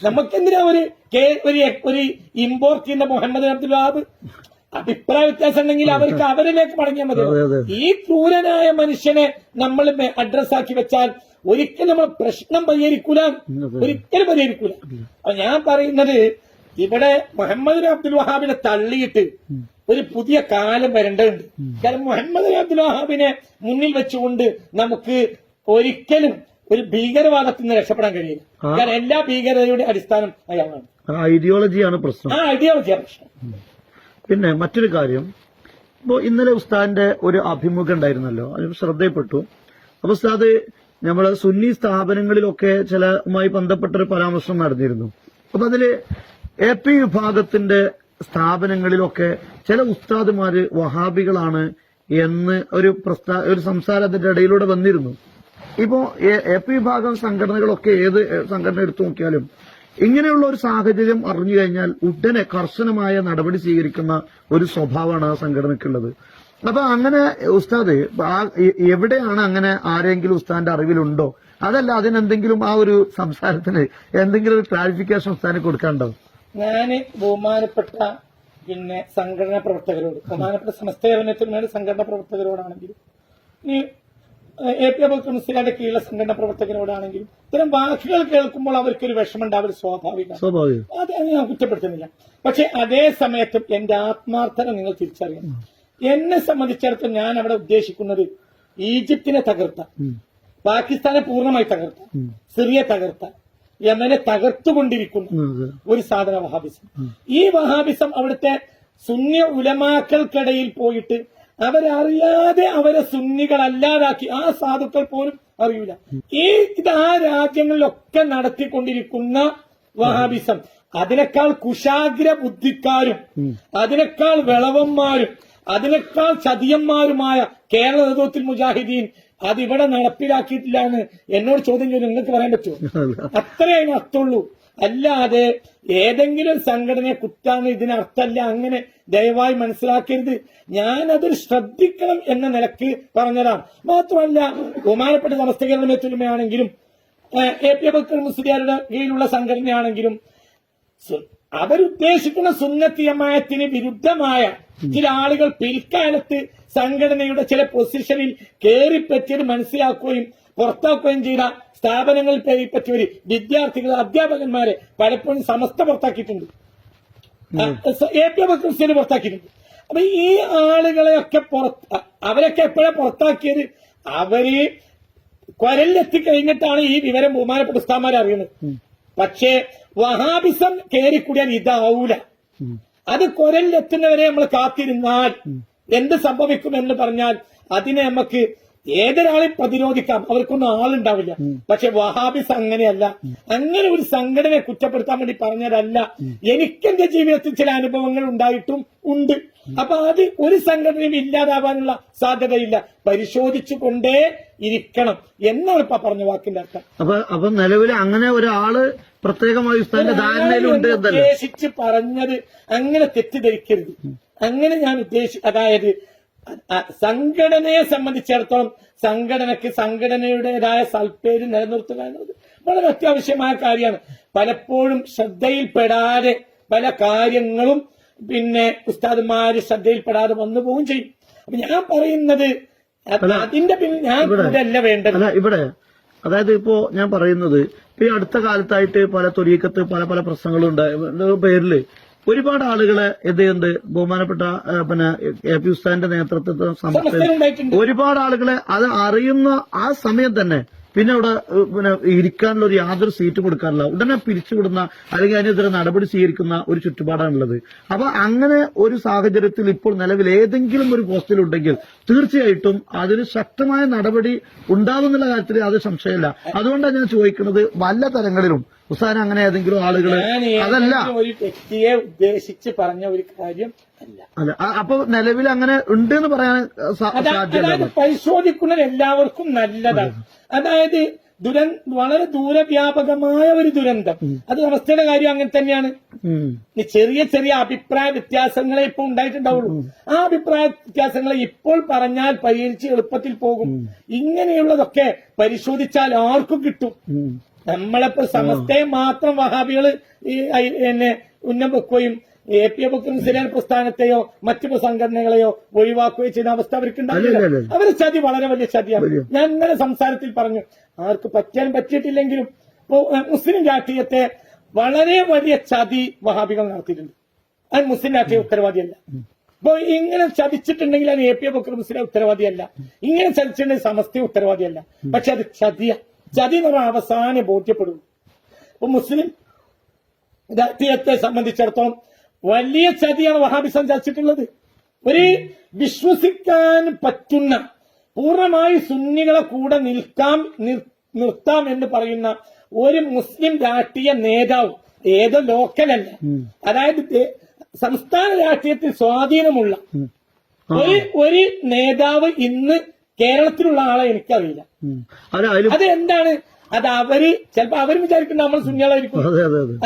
നമുക്കെന്തിനാ ഒരു ഇമ്പോർട്ട് ചെയ്യുന്ന മുഹമ്മദ് ബിൻ അബ്ദുൽ വഹാബ്? അഭിപ്രായ വ്യത്യാസം ഉണ്ടെങ്കിൽ അവർക്ക് അവരിലേക്ക് മടങ്ങിയാൽ മതി. ഈ ക്രൂരനായ മനുഷ്യനെ നമ്മൾ അഡ്രസ്സാക്കി വെച്ചാൽ ഒരിക്കലും നമ്മൾ പ്രശ്നം പരിഹരിക്കൂല, ഒരിക്കലും പരിഹരിക്കൂല. അപ്പൊ ഞാൻ പറയുന്നത് ഇവിടെ മുഹമ്മദ് ബിൻ അബ്ദുൽ വഹാബിനെ തള്ളിയിട്ട് ഒരു പുതിയ കാലം വരേണ്ടതുണ്ട്. കാരണം മുഹമ്മദ് ബിൻ അബ്ദുൽ വഹാബിനെ മുന്നിൽ വെച്ചുകൊണ്ട് നമുക്ക് ഒരിക്കലും ഒരു ഭീകരവാദത്തിൽ നിന്ന് രക്ഷപ്പെടാൻ കഴിയില്ല. കാരണം എല്ലാ ഭീകരതയുടെ അടിസ്ഥാനം അയാളാണ്. ഐഡിയോളജിയാണ് പ്രശ്നം. ഐഡിയോളജിയാണ് പ്രശ്നം. പിന്നെ മറ്റൊരു കാര്യം, ഇപ്പോൾ ഇന്നലെ ഉസ്താദിന്റെ ഒരു അഭിമുഖം ഉണ്ടായിരുന്നല്ലോ, അത് ശ്രദ്ധയിൽപ്പെട്ടു. അപ്പൊ ഉസ്താദ് നമ്മള് സുന്നി സ്ഥാപനങ്ങളിലൊക്കെ ചിലമായി ബന്ധപ്പെട്ടൊരു പരാമർശം നടന്നിരുന്നു. അപ്പൊ അതില് AP വിഭാഗത്തിന്റെ സ്ഥാപനങ്ങളിലൊക്കെ ചില ഉസ്താദുമാര് വഹാബികളാണ് എന്ന് ഒരു സംസാരത്തിന്റെ ഇടയിലൂടെ വന്നിരുന്നു. ഇപ്പോ AP വിഭാഗം സംഘടനകളൊക്കെ ഏത് സംഘടന എടുത്തു നോക്കിയാലും ഇങ്ങനെയുള്ള ഒരു സാഹചര്യം അറിഞ്ഞു കഴിഞ്ഞാൽ ഉടനെ കർശനമായ നടപടി സ്വീകരിക്കുന്ന ഒരു സ്വഭാവമാണ് ആ സംഘടനയ്ക്കുള്ളത്. അപ്പൊ അങ്ങനെ ഉസ്താദ് എവിടെയാണ് അങ്ങനെ ആരെങ്കിലും ഉസ്താദിന്റെ അറിവിലുണ്ടോ, അതല്ല അതിനെന്തെങ്കിലും ആ ഒരു സംസാരത്തിന് എന്തെങ്കിലും ഒരു ക്ലാരിഫിക്കേഷൻ ഉസ്താദിന് കൊടുക്കാനുണ്ടോ? ഞാൻ ബഹുമാനപ്പെട്ട സംഘടനാ പ്രവർത്തകരോട്, ബഹുമാനപ്പെട്ട സമസ്തകരണത്തിന് സംഘടനാ പ്രവർത്തകരോടാണെങ്കിലും ഇനി AP അബൂബക്കർ മുസ്ലിയാരുടെ കീഴിലെ സംഘടനാ പ്രവർത്തകരോടാണെങ്കിലും ഇത്തരം വാക്കുകൾ കേൾക്കുമ്പോൾ അവർക്കൊരു വിഷമമുണ്ടാവും, സ്വാഭാവികം. അത് ഞാൻ കുറ്റപ്പെടുത്തുന്നില്ല. പക്ഷെ അതേ സമയത്തും എന്റെ ആത്മാർത്ഥത നിങ്ങൾ തിരിച്ചറിയണം. എന്നെ സംബന്ധിച്ചിടത്തോളം ഞാൻ അവിടെ ഉദ്ദേശിക്കുന്നത് ഈജിപ്തിനെ തകർത്ത, പാകിസ്ഥാനെ പൂർണ്ണമായി തകർത്ത, സിറിയ തകർത്ത, യമനെ തകർത്തുകൊണ്ടിരിക്കുന്ന ഒരു സാധന വഹാബിസം. ഈ വഹാബിസം അവിടുത്തെ സുന്നി ഉലമാക്കൾക്കിടയിൽ പോയിട്ട് അവരറിയാതെ അവരെ സുന്നികളല്ലാതാക്കി. ആ സാധുക്കൾ പോലും അറിയില്ല. ഇത് ആ രാജ്യങ്ങളിലൊക്കെ നടത്തിക്കൊണ്ടിരിക്കുന്ന വഹാബിസം അതിനേക്കാൾ കുശാഗ്ര ബുദ്ധിക്കാരും അതിനേക്കാൾ വിളവന്മാരും അതിനേക്കാൾ ചതിയന്മാരുമായ കേരള നേതൃത്വത്തിൽ മുജാഹിദീൻ അതിവിടെ നടപ്പിലാക്കിയിട്ടില്ല എന്ന് എന്നോട് ചോദ്യം ചെയ്ത് നിങ്ങൾക്ക് പറയാൻ പറ്റുമോ? അത്രേ അർത്ഥമുള്ളൂ. അല്ലാതെ ഏതെങ്കിലും സംഘടനയെ കുറ്റാന്ന് ഇതിനർത്ഥമല്ല. അങ്ങനെ ദയവായി മനസ്സിലാക്കരുത്. ഞാനത് ശ്രദ്ധിക്കണം എന്ന നിലക്ക് പറഞ്ഞതാണ്. മാത്രമല്ല ബഹുമാനപ്പെട്ട സമസ്തകരണമേത്തുലമയാണെങ്കിലും AP അബൂബക്കർ മുസ്ലിയാരുടെ കീഴിലുള്ള സംഘടനയാണെങ്കിലും അവരുദ്ദേശിക്കുന്ന സുന്നത്തി ജമാഅത്തിന് വിരുദ്ധമായ ചില ആളുകൾ പിൽക്കാലത്ത് സംഘടനയുടെ ചില പൊസിഷനിൽ കയറിപ്പറ്റിയത് മനസ്സിലാക്കുകയും പുറത്താക്കുകയും ചെയ്ത സ്ഥാപനങ്ങളിൽ പറ്റിയവര് വിദ്യാർത്ഥികൾ, അധ്യാപകന്മാരെ പലപ്പോഴും സമസ്ത പുറത്താക്കിയിട്ടുണ്ട്, AP അബൂബക്കർ മുസ്ലിയാർ പുറത്താക്കിയിട്ടുണ്ട്. അപ്പൊ ഈ ആളുകളെയൊക്കെ അവരൊക്കെ എപ്പോഴാണ് പുറത്താക്കിയത്? അവര് കുരലിലെത്തിക്കഴിഞ്ഞിട്ടാണ് ഈ വിവരം ബഹുമാനപ്പെട്ട ഉസ്താദുമാരെ അറിയുന്നത്. പക്ഷേ വഹാബിസം കയറിക്കൂടിയാൽ ഇതാവൂല. അത് കുരലിലെത്തുന്നവരെ നമ്മൾ കാത്തിരുന്നാൽ എന്ത് സംഭവിക്കുമെന്ന് പറഞ്ഞാൽ അതിനെ നമുക്ക് ഏതൊരാളെയും പ്രതിരോധിക്കാം, അവർക്കൊന്നും ആളുണ്ടാവില്ല. പക്ഷെ വഹാബിസ് അങ്ങനെയല്ല. അങ്ങനെ ഒരു സംഘടനയെ കുറ്റപ്പെടുത്താൻ വേണ്ടി പറഞ്ഞതല്ല. എനിക്കെന്റെ ജീവിതത്തിൽ ചില അനുഭവങ്ങൾ ഉണ്ടായിട്ടും ഉണ്ട്. അപ്പൊ അത് ഒരു സംഘടനയും ഇല്ലാതാവാനുള്ള സാധ്യതയില്ല. പരിശോധിച്ചു കൊണ്ടേ ഇരിക്കണം എന്നാണ് ഇപ്പൊ പറഞ്ഞ വാക്കിന്റെ അർത്ഥം. അപ്പൊ നിലവിൽ അങ്ങനെ ഒരാള് പ്രത്യേകമായി ഉദ്ദേശിച്ച് പറഞ്ഞത് അങ്ങനെ തെറ്റിദ്ധരിക്കരുത്. അങ്ങനെ ഞാൻ അതായത് സംഘടനയെ സംബന്ധിച്ചിടത്തോളം സംഘടനയ്ക്ക് സംഘടനയുടേതായ സൽപ്പേര് നിലനിർത്തുക എന്നത് വളരെ അത്യാവശ്യമായ കാര്യമാണ്. പലപ്പോഴും ശ്രദ്ധയിൽപ്പെടാതെ പല കാര്യങ്ങളും ഉസ്താദുമാര് ശ്രദ്ധയിൽപ്പെടാതെ വന്നു പോവുകയും ചെയ്യും. അപ്പൊ ഞാൻ പറയുന്നത് അതിന്റെ പിന്നിൽ ഞാൻ ഇതല്ല വേണ്ടത്. ഇവിടെ അതായത് ഇപ്പോ ഞാൻ പറയുന്നത് ഈ അടുത്ത കാലത്തായിട്ട് പല തൊരീക്കത്ത് പല പ്രശ്നങ്ങളും ഉണ്ടായ പേരില് ഒരുപാട് ആളുകളെ എന്തുണ്ട് ബഹുമാനപ്പെട്ട AP ഉസ്താദിന്റെ നേതൃത്വത്തിൽ സമസ്തയിൽ ഒരുപാട് ആളുകളെ അത് അറിയുന്ന ആ സമയം തന്നെ പിന്നെ അവിടെ ഇരിക്കാനുള്ള ഒരു യാതൊരു സീറ്റ് കൊടുക്കാറില്ല, ഉടനെ പിരിച്ചുവിടുന്ന അല്ലെങ്കിൽ അതിനെതിരെ നടപടി സ്വീകരിക്കുന്ന ഒരു ചുറ്റുപാടാണുള്ളത്. അപ്പൊ അങ്ങനെ ഒരു സാഹചര്യത്തിൽ ഇപ്പോൾ നിലവിൽ ഏതെങ്കിലും ഒരു പോസ്റ്റിലുണ്ടെങ്കിൽ തീർച്ചയായിട്ടും അതിന് ശക്തമായ നടപടി ഉണ്ടാവുന്നുള്ള കാര്യത്തിൽ അത് സംശയമില്ല. അതുകൊണ്ടാണ് ഞാൻ ചോദിക്കുന്നത്, വല്ല തലങ്ങളിലും ഉസ്താദിന് അങ്ങനെ ഏതെങ്കിലും ആളുകള് അതല്ല ഒരു വ്യക്തിയെ ഉദ്ദേശിച്ച് പറഞ്ഞ ഒരു കാര്യം അല്ല. അപ്പൊ നിലവിൽ അങ്ങനെ ഉണ്ട് എന്ന് പറയാൻ സാധ്യത പരിശോധിക്കുന്നത് എല്ലാവർക്കും നല്ലതാണ്. അതായത് വളരെ ദൂരവ്യാപകമായ ഒരു ദുരന്തം, അത് അവസ്ഥയുടെ കാര്യം അങ്ങനെ തന്നെയാണ്. ചെറിയ ചെറിയ അഭിപ്രായ വ്യത്യാസങ്ങളെ ഇപ്പോൾ ഉണ്ടായിട്ടുണ്ടാവുള്ളൂ. ആ അഭിപ്രായ വ്യത്യാസങ്ങളെ ഇപ്പോൾ പറഞ്ഞാൽ പരിഹരിച്ച് എളുപ്പത്തിൽ പോകും. ഇങ്ങനെയുള്ളതൊക്കെ പരിശോധിച്ചാൽ ആർക്കും കിട്ടും. നമ്മളെപ്പോൾ സമസ്തയെ മാത്രം വഹാബികള് ഉന്നം വെക്കുകയും AP അബൂബക്കർ മുസ്ലിയാർ പ്രസ്ഥാനത്തെയോ മറ്റു സംഘടനകളെയോ ഒഴിവാക്കുകയോ ചെയ്യുന്ന അവസ്ഥ അവർക്കുണ്ടാവില്ല. അവരെ ചതി വളരെ വലിയ ചതിയാണ്. ഞാൻ ഇന്നലെ സംസാരത്തിൽ പറഞ്ഞു, ആർക്ക് പറ്റാനും പറ്റിയിട്ടില്ലെങ്കിലും മുസ്ലിം രാഷ്ട്രീയത്തെ വളരെ വലിയ ചതി വഹാബികൾ നടത്തിയിട്ടുണ്ട്. അത് മുസ്ലിം രാഷ്ട്രീയ ഉത്തരവാദിയല്ല. അപ്പൊ ഇങ്ങനെ ചതിച്ചിട്ടുണ്ടെങ്കിൽ അത് AP അബൂബക്കർ മുസ്ലിയാർ ഉത്തരവാദിയല്ല, ഇങ്ങനെ ചതിച്ചിട്ടുണ്ടെങ്കിൽ സമസ്ത ഉത്തരവാദിയല്ല. പക്ഷെ അത് ചതി നമ്മൾ അവസാനം ബോധ്യപ്പെടും. അപ്പൊ മുസ്ലിം രാഷ്ട്രീയത്തെ സംബന്ധിച്ചിടത്തോളം വലിയ ചതിയാണ് വഹാബിസം ചതിച്ചിട്ടുള്ളത്. ഒരു വിശ്വസിക്കാൻ പറ്റുന്ന പൂർണ്ണമായി സുന്നികളെ കൂടെ നിർത്താം എന്ന് പറയുന്ന ഒരു മുസ്ലിം രാഷ്ട്രീയ നേതാവ്, ഏതോ ലോക്കലല്ല, അതായത് സംസ്ഥാന രാഷ്ട്രീയത്തിൽ സ്വാധീനമുള്ള ഒരു നേതാവ് ഇന്ന് കേരളത്തിലുള്ള ആളെ എനിക്കറിയില്ല. അത് എന്താണ്? അത് അവര് ചിലപ്പോ അവര് വിചാരിക്കുന്ന നമ്മൾ സുന്നികളായിരിക്കും,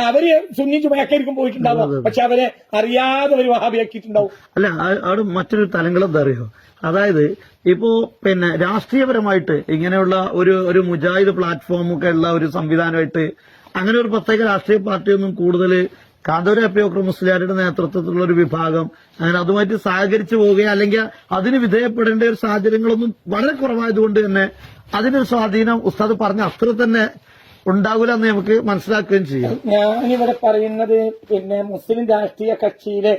അവര് സുന്നി ജുമയാക്കായിരിക്കും പോയിട്ടുണ്ടാവുക, പക്ഷെ അവരെ അറിയാതെ ഒരു വഹാബിയാക്കിയിട്ടുണ്ടാവും. അല്ല, അവിടെ മറ്റൊരു തലങ്ങൾ എന്താ അറിയോ, അതായത് ഇപ്പോ രാഷ്ട്രീയപരമായിട്ട് ഇങ്ങനെയുള്ള ഒരു മുജാഹിദ് പ്ലാറ്റ്ഫോമൊക്കെ ഉള്ള ഒരു സംവിധാനമായിട്ട് അങ്ങനെ ഒരു പ്രത്യേക രാഷ്ട്രീയ പാർട്ടിയൊന്നും കൂടുതൽ കാന്തപുരം അപ്പിയോക്ര മുസ്ലിയാരുടെ നേതൃത്വത്തിലുള്ള ഒരു വിഭാഗം അങ്ങനെ അതുമായിട്ട് സഹകരിച്ചു പോവുകയോ അല്ലെങ്കിൽ അതിന് വിധേയപ്പെടേണ്ട ഒരു സാഹചര്യങ്ങളൊന്നും വളരെ കുറവായതുകൊണ്ട് തന്നെ അതിനൊരു സ്വാധീനം ഉസ്താദ് പറഞ്ഞ അത്ര തന്നെ ഉണ്ടാകില്ല എന്ന് നമുക്ക് മനസ്സിലാക്കുകയും ചെയ്യാം. ഞാനിവിടെ പറയുന്നത് മുസ്ലിം രാഷ്ട്രീയ കക്ഷിയിലെ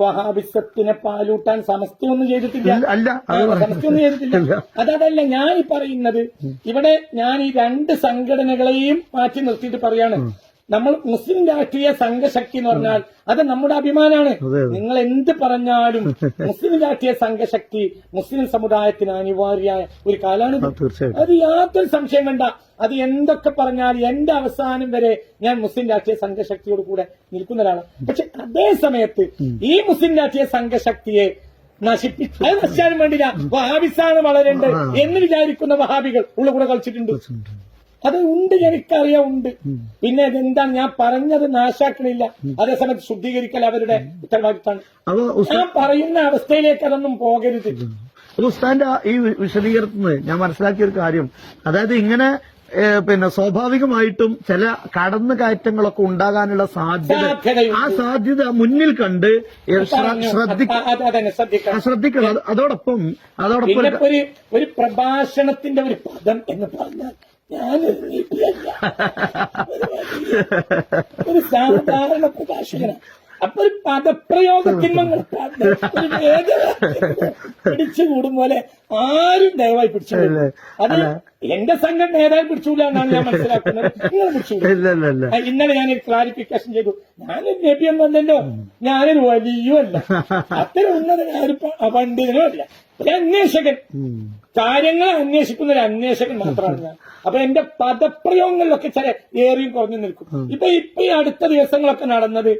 വഹാബിസത്തിനെ പാലൂട്ടാൻ സമസ്തയൊന്നും ചെയ്തിട്ടില്ല, സമസ്തയൊന്നും ചെയ്തിട്ടില്ല. അതല്ല ഞാൻ ഈ പറയുന്നത്. ഇവിടെ ഞാൻ ഈ രണ്ട് സംഘടനകളെയും മാറ്റി നിർത്തിയിട്ട് പറയാണ്, നമ്മൾ മുസ്ലിം രാഷ്ട്രീയ സംഘശക്തി എന്ന് പറഞ്ഞാൽ അത് നമ്മുടെ അഭിമാനമാണ്. നിങ്ങൾ എന്ത് പറഞ്ഞാലും മുസ്ലിം രാഷ്ട്രീയ സംഘശക്തി മുസ്ലിം സമുദായത്തിന് അനിവാര്യമായ ഒരു കാലാണ്. അത് യാതൊരു സംശയം വേണ്ട. അത് എന്തൊക്കെ പറഞ്ഞാൽ എന്റെ അവസാനം വരെ ഞാൻ മുസ്ലിം രാഷ്ട്രീയ സംഘശക്തിയോട് കൂടെ നിൽക്കുന്ന ഒരാളാണ്. പക്ഷെ അതേ സമയത്ത് ഈ മുസ്ലിം രാഷ്ട്രീയ സംഘശക്തിയെ നശിപ്പിച്ചു, അത് നശിച്ചാലും വേണ്ടില്ല, വഹാബിസാണ് വളരേണ്ടത് എന്ന് വിചാരിക്കുന്ന വഹാബികൾ ഉള്ളുകൂടെ കളിച്ചിട്ടുണ്ട്. അത് ഉണ്ട്, എനിക്കറിയാം, ഉണ്ട്. പിന്നെ അതെന്താണ് ഞാൻ പറഞ്ഞത് നാശാക്കണില്ല, അതേസമയത്ത് ശുദ്ധീകരിക്കൽ അവരുടെ ഉത്തരവാദിത്തമാണ്. ഞാൻ പറയുന്ന അവസ്ഥയിലേക്ക് അതൊന്നും പോകരുത്. ഉസ്താദിന്റെ ഈ വിശദീകരണത്തിന് ഞാൻ മനസ്സിലാക്കിയ ഒരു കാര്യം, അതായത് ഇങ്ങനെ സ്വാഭാവികമായിട്ടും ചില കടന്നു കയറ്റങ്ങളൊക്കെ ഉണ്ടാകാനുള്ള സാധ്യത, ആ സാധ്യത മുന്നിൽ കണ്ട് ശ്രദ്ധിക്കണം. അതോടൊപ്പം ഒരു പ്രഭാഷണത്തിന്റെ ഒരു പദം എന്ന് പറഞ്ഞാൽ ഒരു സാധാരണ പ്രഭാഷകനാണ്. അപ്പൊ ഒരു പദപ്രയോഗത്തിന് പിടിച്ചുകൂടും പോലെ ആരും ദയവായി പിടിച്ചില്ല. അത് എന്റെ സംഘടന ഏതായാലും പിടിച്ചൂല എന്നാണ് ഞാൻ മനസ്സിലാക്കുന്നത്. നിങ്ങൾ പിടിച്ചൂല. ഇന്നലെ ഞാനൊരു ക്ലാരിഫിക്കേഷൻ ചെയ്തു. ഞാനൊരു നബിയൊന്നല്ലോ, ഞാനൊരു വലിയുമല്ല, അത്തരം ഉന്നത പണ്ഡിതനോ അല്ല, ഒരു അന്വേഷകൻ, കാര്യങ്ങൾ അന്വേഷിക്കുന്ന ഒരു അന്വേഷകൻ മാത്രമാണ് ഞാൻ. അപ്പൊ എന്റെ പദപ്രയോഗങ്ങളിലൊക്കെ ചില ഏറിയും കുറഞ്ഞു നിൽക്കും. ഇപ്പൊ ഈ അടുത്ത ദിവസങ്ങളൊക്കെ നടന്നത്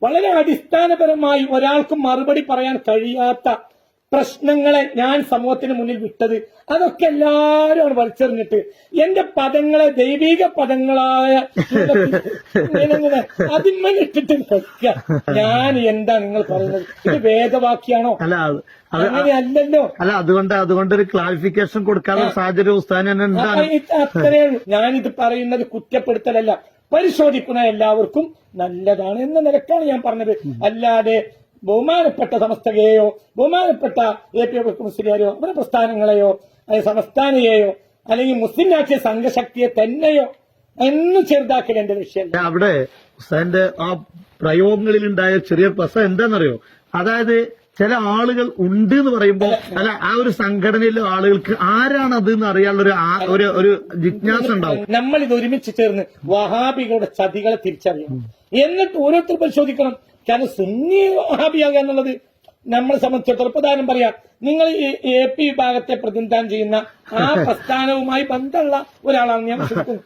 വളരെ അടിസ്ഥാനപരമായി ഒരാൾക്ക് മറുപടി പറയാൻ കഴിയാത്ത പ്രശ്നങ്ങളെ ഞാൻ സമൂഹത്തിന് മുന്നിൽ വിട്ടത്, അതൊക്കെ എല്ലാവരും വലിച്ചെറിഞ്ഞിട്ട് എന്റെ പദങ്ങളെ ദൈവിക പദങ്ങളായ അതിന്മേലിട്ടിട്ട് വെക്കുക. ഞാൻ എന്താ നിങ്ങൾ പറയുന്നത്? ഇത് വേദവാക്യാണോ? അങ്ങനെയല്ലല്ലോ. അല്ല, അതുകൊണ്ട് ഒരു ക്ലാരിഫിക്കേഷൻ കൊടുക്കാനുള്ള സാഹചര്യം അത്രയേ ഉള്ളൂ. ഞാനിത് പറയുന്നത് കുറ്റപ്പെടുത്തലല്ല, പരിശോധിക്കുന്ന എല്ലാവർക്കും നല്ലതാണ് എന്ന നിലക്കാണ് ഞാൻ പറഞ്ഞത്. അല്ലാതെ ബഹുമാനപ്പെട്ട സമസ്തകയെയോ ബഹുമാനപ്പെട്ട APO മുസ്ലിയാരെയോ അവരുടെ പ്രസ്ഥാനങ്ങളെയോ സംസ്ഥാനയെയോ അല്ലെങ്കിൽ മുസ്ലിം രാഷ്ട്രീയ സംഘശക്തിയെ തന്നെയോ എന്നും ചെറുതാക്കൽ എന്റെ വിഷയമല്ല. അവിടെ ഹുസൈന്റെ ആ പ്രയോഗങ്ങളിലുണ്ടായ ചെറിയ പ്രശ്നം എന്താണെന്നറിയോ, അതായത് ചില ആളുകൾ ഉണ്ട് എന്ന് പറയുമ്പോൾ അല്ല, ആ ഒരു സംഘടനയിലെ ആളുകൾക്ക് ആരാണ് അത് എന്ന് അറിയാനുള്ള ഒരു ജിജ്ഞാസ ഉണ്ടാവും. നമ്മൾ ഇത് ഒരുമിച്ച് ചേർന്ന് വഹാബികളുടെ ചതികളെ തിരിച്ചറിയണം, എന്നിട്ട് ഓരോരുത്തർ പരിശോധിക്കണം. കാരണം സുന്നി വഹാബിയാകുക എന്നുള്ളത് നമ്മളെ സംബന്ധിച്ചിടത്തോളം പ്രധാനം പറയാം. നിങ്ങൾ ഈ AP വിഭാഗത്തെ പ്രതിനിധാനം ചെയ്യുന്ന ആ പ്രസ്ഥാനവുമായി ബന്ധമുള്ള ഒരാളാണ് ഞാൻ വിശ്വസിക്കുന്നത്.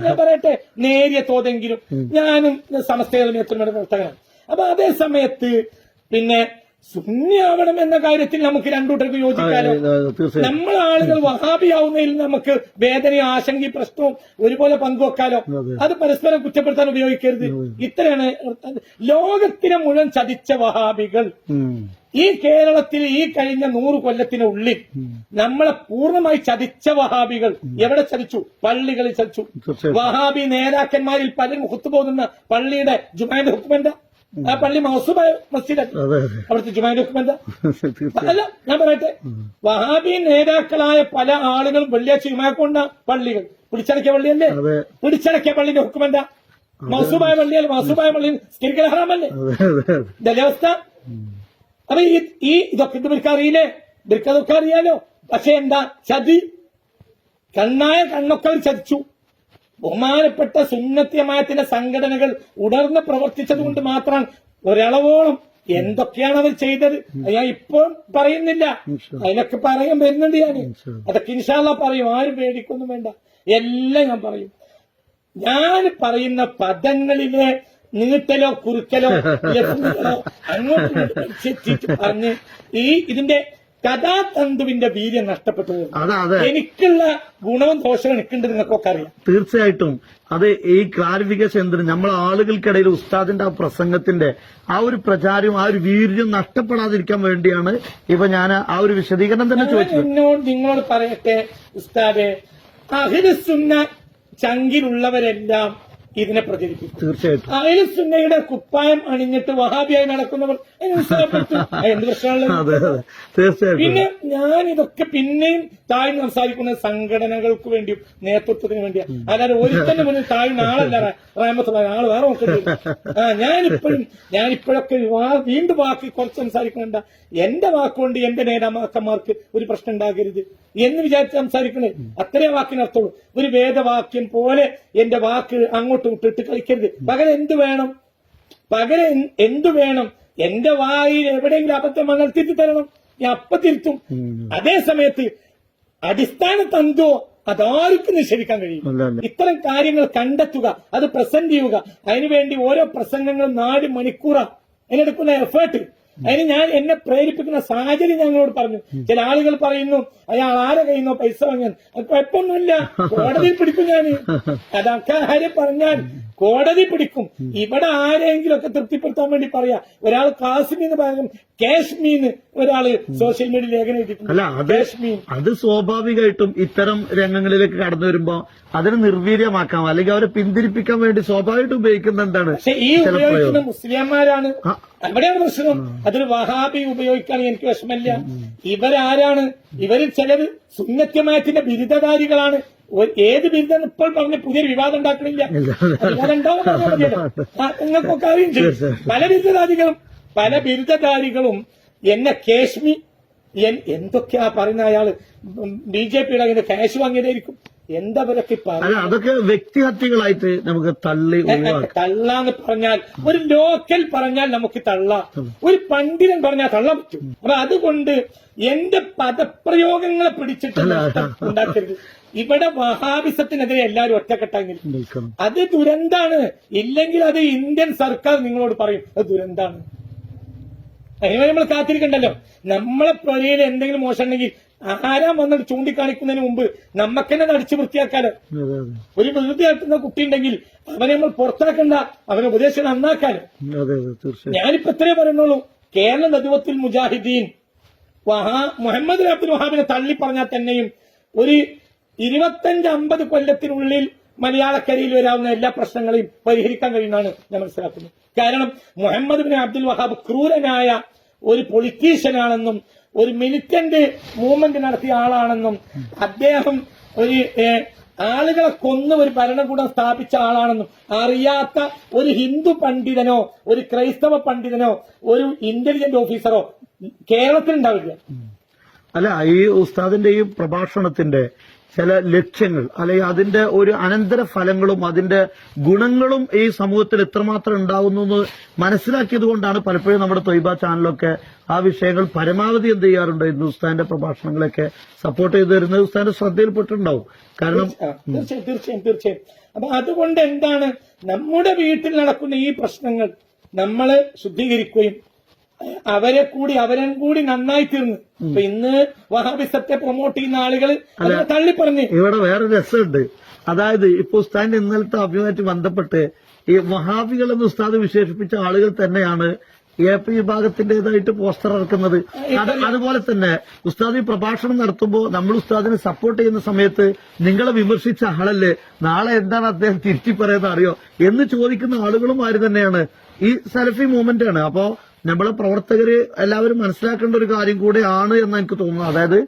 ഞാൻ പറയട്ടെ, നേരിയ തോതെങ്കിലും ഞാനും സമസ്തയുടെ പ്രവർത്തകനാണ്. അപ്പൊ അതേ സമയത്ത് സുന്നി എന്ന കാര്യത്തിൽ നമുക്ക് രണ്ടുകൂട്ടർക്ക് യോജിക്കാലോ. നമ്മൾ ആളുകൾ വഹാബിയാവുന്നതിൽ നമുക്ക് വേദനയും ആശങ്കയും പ്രശ്നവും ഒരുപോലെ പങ്കുവെക്കാലോ. അത് പരസ്പരം കുറ്റപ്പെടുത്താൻ ഉപയോഗിക്കരുത്. ഇത്രയാണ് ലോകത്തിനെ മുഴുവൻ ചതിച്ച വഹാബികൾ. ഈ കേരളത്തിൽ ഈ കഴിഞ്ഞ 100 കൊല്ലത്തിനുള്ളിൽ നമ്മളെ പൂർണ്ണമായി ചതിച്ച വഹാബികൾ എവിടെ ചതിച്ചു? പള്ളികളിൽ ചതിച്ചു. വഹാബി നേതാക്കന്മാരിൽ പലരും ഒത്തുപോകുന്ന പള്ളിയുടെ ജുമാന്റെ ഹുക്മെന്താ? ആ പള്ളി മൗസൂബായ മസ്ജിദാണ്. അവിടുത്തെ ജുമാന്റെ ഹുക്മെന്താ? അല്ല, ഞാൻ പറയട്ടെ, വഹാബി നേതാക്കളായ പല ആളുകളും വെള്ളിയാഴ്ച ജുമാക്കൊണ്ട പള്ളികൾ പിടിച്ചടക്കിയ പള്ളിയല്ലേ? പിടിച്ചടക്കിയ പള്ളിന്റെ ഹുക്മെന്താ? മൗസൂബായ പള്ളിയല്ലേ? മൗസൂബായ പള്ളി സ്കരിക്കൽ ഹറാമല്ലേ? ഇതല്ലേ അവസ്ഥ? അപ്പൊ ഇതൊക്കെ ഇവർക്ക് അറിയില്ലേ? ഇവർക്ക് അതൊക്കെ അറിയാലോ. പക്ഷെ എന്താ ചതി? കണ്ണായ കണ്ണൊക്കെ അവർ ചതിച്ചു. ബഹുമാനപ്പെട്ട സുന്നത്തി ജമാഅത്തിന്റെ സംഘടനകൾ ഉണർന്ന് പ്രവർത്തിച്ചത് കൊണ്ട് മാത്രം ഒരളവോളം എന്തൊക്കെയാണ് അവർ ചെയ്തത് ഞാൻ ഇപ്പോൾ പറയുന്നില്ല, അതിനൊക്കെ പറയാൻ വരുന്നുണ്ട് ഞാൻ. അതൊക്കെ ഇൻഷാ അല്ലാഹ് പറയും, ആരും പേടിക്കൊന്നും വേണ്ട, എല്ലാം ഞാൻ പറയും. ഞാൻ പറയുന്ന പദങ്ങളിലെ നീട്ടലോ കുറുക്കലോ ലഘുക്കളോ അങ്ങോട്ട് പറഞ്ഞ് ഇതിന്റെ കഥാതന്തുവിന്റെ വീര്യം നഷ്ടപ്പെട്ടു. എനിക്കുള്ള ഗുണവും ദോഷവും എനിക്കുണ്ട്, നിങ്ങൾക്കൊക്കെ അറിയാം. തീർച്ചയായിട്ടും അത് ഈ ക്ലാരിഫിക്കേഷൻ എന്തിന് നമ്മളെ ആളുകൾക്കിടയിൽ ഉസ്താദിന്റെ ആ പ്രസംഗത്തിന്റെ ആ ഒരു പ്രചാരവും ആ ഒരു വീര്യം നഷ്ടപ്പെടാതിരിക്കാൻ വേണ്ടിയാണ് ഇപ്പൊ ഞാൻ ആ ഒരു വിശദീകരണം തന്നെ ചോദിച്ചത്. നിങ്ങളോട് പറയട്ടെ ഉസ്താദെ, അഹ്ലു സുന്ന ചങ്കിലുള്ളവരെല്ലാം ഇതിനെ പ്രചരിപ്പിക്കും. തീർച്ചയായിട്ടും അഹ്ലു സുന്നയുടെ കുപ്പായം അണിഞ്ഞിട്ട് വഹാബിയായി നടക്കുന്നവർ എന്ത് പ്രശ്നമുള്ളത്? തീർച്ചയായിട്ടും. പിന്നെ ഞാൻ ഇതൊക്കെ പിന്നെയും താഴ്ന്ന് സംസാരിക്കുന്ന സംഘടനകൾക്ക് വേണ്ടിയും നേതൃത്വത്തിന് വേണ്ടിയാണ്, അല്ലാതെ ഒരുത്തന്നെ മുന്നിൽ താഴ്ന്ന ആളല്ല റഹ്മത്തുള്ള ആള് വേറെ നോക്കുന്നുണ്ട്. ഞാനിപ്പോഴൊക്കെ വീണ്ടും വാക്ക് കുറച്ച് സംസാരിക്കണ്ട. എന്റെ വാക്കുകൊണ്ട് എന്റെ നേതാക്കന്മാർക്ക് ഒരു പ്രശ്നം ഉണ്ടാകരുത് എന്ന് വിചാരിച്ച് സംസാരിക്കണേ, അത്രേ വാക്കിനർത്ഥമുള്ളൂ. ഒരു വേദവാക്യം പോലെ എന്റെ വാക്ക് അങ്ങോട്ട് വിട്ടിട്ട് കളിക്കരുത്. പകരം എന്തു വേണം, എന്റെ വായിൽ എവിടെയെങ്കിലും അബദ്ധം വന്നാൽ തിരുത്തി തരണം, ഞാൻ അപ്പൊ തിരുത്തും. അതേ സമയത്ത് അടിസ്ഥാന തന്തോ അതാർക്കും നിഷേധിക്കാൻ കഴിയും. ഇത്തരം കാര്യങ്ങൾ കണ്ടെത്തുക, അത് പ്രസന്റ് ചെയ്യുക, അതിനുവേണ്ടി ഓരോ പ്രസംഗങ്ങളും 4 മണിക്കൂറാണ് അതിനെടുക്കുന്ന എഫേർട്ട്. അതിന് എന്നെ പ്രേരിപ്പിക്കുന്ന സാഹചര്യം ഞങ്ങളോട് പറഞ്ഞു. ചില ആളുകൾ പറയുന്നു അയാൾ ആരെ കയ്യുന്നോ പൈസ വാങ്ങാൻ, അത് കുഴപ്പമൊന്നുമില്ല, കോടതിയിൽ പിടിക്കും ഞാൻ. അതൊക്കെ ആരെ പറഞ്ഞാൽ കോടതി പിടിക്കും. ഇവിടെ ആരെങ്കിലും ഒക്കെ തൃപ്തിപ്പെടുത്താൻ വേണ്ടി പറയാ. ഒരാൾ കാശ്മീന്ന് പകരം കാശ്മീന്ന് ഒരാള് സോഷ്യൽ മീഡിയ ലേഖനം എഴുതിയിട്ടുണ്ട്. അത് സ്വാഭാവികമായിട്ടും ഇത്തരം രംഗങ്ങളിലേക്ക് കടന്നു വരുമ്പോ അതിനെ നിർവീര്യമാക്കാം, അല്ലെങ്കിൽ അവരെ പിന്തിരിപ്പിക്കാൻ വേണ്ടി സ്വാഭാവികമായിട്ട് ഉപയോഗിക്കുന്ന എന്താണ്. പക്ഷെ ഈ ഉപയോഗിക്കുന്ന മുസ്ലിംമാരാണ്, അവിടെയാണ് പ്രശ്നം. അതൊരു വഹാബി ഉപയോഗിക്കുകയാണെങ്കിൽ എനിക്ക് വിഷമമില്ല. ഇവരാരാണ്? ഇവരിൽ ചിലർ സുന്നത്യമായത്തിന്റെ ബിരുദധാരികളാണ്. ഏത് ബിരുദം ഇപ്പോൾ പറഞ്ഞ പുതിയൊരു വിവാദം ഉണ്ടാക്കണില്ല, വിവാദം ഉണ്ടാവും നിങ്ങൾക്കൊക്കെ അറിയും ചെയ്യും. പല ബിരുദധാരികളും എന്നെ കാശ്മീർ എന്തൊക്കെയാ പറയുന്ന അയാള് BJPയുടെ അങ്ങനെ ക്യാഷ് വാങ്ങിയതായിരിക്കും. എന്താവരൊക്കെ അതൊക്കെ വ്യക്തിഹത്യകളായിട്ട് നമുക്ക് തള്ളാന്ന് പറഞ്ഞാൽ, ഒരു ലോക്കൽ പറഞ്ഞാൽ നമുക്ക് തള്ളാം, ഒരു പണ്ഡിതൻ പറഞ്ഞാൽ തള്ളാൻ പറ്റും. അപ്പൊ അതുകൊണ്ട് എന്റെ പദപ്രയോഗങ്ങളെ പിടിച്ചിട്ട് ഉണ്ടാക്കരുത്. ഇവിടെ വഹാബിസത്തിനെതിരെ എല്ലാവരും ഒറ്റക്കെട്ടായി നിൽക്കും. അത് ദുരന്താണ്. ഇല്ലെങ്കിൽ അത് ഇന്ത്യൻ സർക്കാർ നിങ്ങളോട് പറയും അത് ദുരന്താണ്. അതിന് നമ്മൾ കാത്തിരിക്കണ്ടല്ലോ. നമ്മളെ പ്രൊരയിൽ എന്തെങ്കിലും മോശം ഉണ്ടെങ്കിൽ ആരാ വന്നിട്ട് ചൂണ്ടിക്കാണിക്കുന്നതിന് മുമ്പ് നമ്മക്കെന്നെ അടിച്ചു വൃത്തിയാക്കാലോ. ഒരു വെറുതെ ആക്കുന്ന കുട്ടി ഉണ്ടെങ്കിൽ അവനെ നമ്മൾ പുറത്താക്കണ്ട, അവനെ ഉപദേശം നന്നാക്കാലോ. ഞാനിപ്പോ ഇത്രേ പറയുന്നുള്ളൂ. കേരള നദുവത്തുൽ മുജാഹിദീൻ മുഹമ്മദ് അബ്ദുൽ വഹാബിനെ തള്ളി പറഞ്ഞാൽ തന്നെയും ഒരു 25-50 കൊല്ലത്തിനുള്ളിൽ മലയാളക്കരയിൽ വരാവുന്ന എല്ലാ പ്രശ്നങ്ങളെയും പരിഹരിക്കാൻ കഴിയുന്നതാണ് ഞാൻ മനസ്സിലാക്കുന്നത്. കാരണം മുഹമ്മദ് ബിൻ അബ്ദുൽ വഹാബ് ക്രൂരനായ ഒരു പൊളിറ്റീഷ്യനാണെന്നും ഒരു മിലിറ്റന്റ് മൂവ്മെന്റ് നടത്തിയ ആളാണെന്നും അദ്ദേഹം ഒരു ആളുകളെ കൊന്ന് ഒരു ഭരണകൂടം സ്ഥാപിച്ച ആളാണെന്നും അറിയാത്ത ഒരു ഹിന്ദു പണ്ഡിതനോ ഒരു ക്രൈസ്തവ പണ്ഡിതനോ ഒരു ഇന്റലിജന്റ് ഓഫീസറോ കേരളത്തിലുണ്ടാവില്ല. അല്ല, ഈ ഉസ്താദിന്റെ ഈ പ്രഭാഷണത്തിന്റെ ചില ലക്ഷ്യങ്ങൾ അല്ലെങ്കിൽ അതിന്റെ ഒരു അനന്തര ഫലങ്ങളും അതിന്റെ ഗുണങ്ങളും ഈ സമൂഹത്തിൽ എത്രമാത്രം ഉണ്ടാവുന്നു എന്ന് മനസ്സിലാക്കിയത് കൊണ്ടാണ് പലപ്പോഴും നമ്മുടെ ത്വയ്ബ ചാനലൊക്കെ ആ വിഷയങ്ങൾ പരമാവധി എന്ത് ചെയ്യാറുണ്ട്, ഇന്ന് ഉസ്താദിന്റെ പ്രഭാഷണങ്ങളൊക്കെ സപ്പോർട്ട് ചെയ്തു തരുന്നത് ഉസ്താദിന്റെ ശ്രദ്ധയിൽപ്പെട്ടിട്ടുണ്ടാവും. കാരണം തീർച്ചയായും അപ്പൊ അതുകൊണ്ട് എന്താണ്, നമ്മുടെ വീട്ടിൽ നടക്കുന്ന ഈ പ്രശ്നങ്ങൾ നമ്മൾ ശുദ്ധീകരിക്കുകയും അവരും കൂടി നന്നായി തീർന്നു. അപ്പൊ ഇന്ന് വഹാബിസത്തെ പ്രൊമോട്ട് ചെയ്യുന്ന ആളുകൾ തള്ളിപ്പറഞ്ഞു. ഇവിടെ വേറെ രസമുണ്ട്. അതായത് ഇപ്പൊ ഉസ്താദിന്റെ ഇന്നലത്തെ അഭിമുഖമായിട്ട് ബന്ധപ്പെട്ട് ഈ വഹാബികൾ എന്ന് ഉസ്താദ് വിശേഷിപ്പിച്ച ആളുകൾ തന്നെയാണ് AP വിഭാഗത്തിന്റേതായിട്ട് പോസ്റ്റർ ഇറക്കുന്നത്. അതുപോലെ തന്നെ ഉസ്താദ് ഈ പ്രഭാഷണം നടത്തുമ്പോൾ നമ്മൾ ഉസ്താദിനെ സപ്പോർട്ട് ചെയ്യുന്ന സമയത്ത് നിങ്ങളെ വിമർശിച്ച ആളല്ലേ നാളെ എന്താണ് അദ്ദേഹം തിരുത്തി പറയുന്നത് അറിയോ എന്ന് ചോദിക്കുന്ന ആളുകളും ആര് തന്നെയാണ് ഈ സലഫി മൂവ്മെന്റ് ആണ്. അപ്പോ നമ്മളെ പ്രവർത്തകര് എല്ലാവരും മനസ്സിലാക്കേണ്ട ഒരു കാര്യം കൂടെയാണ് എന്ന് എനിക്ക് തോന്നുന്നു. അതായത്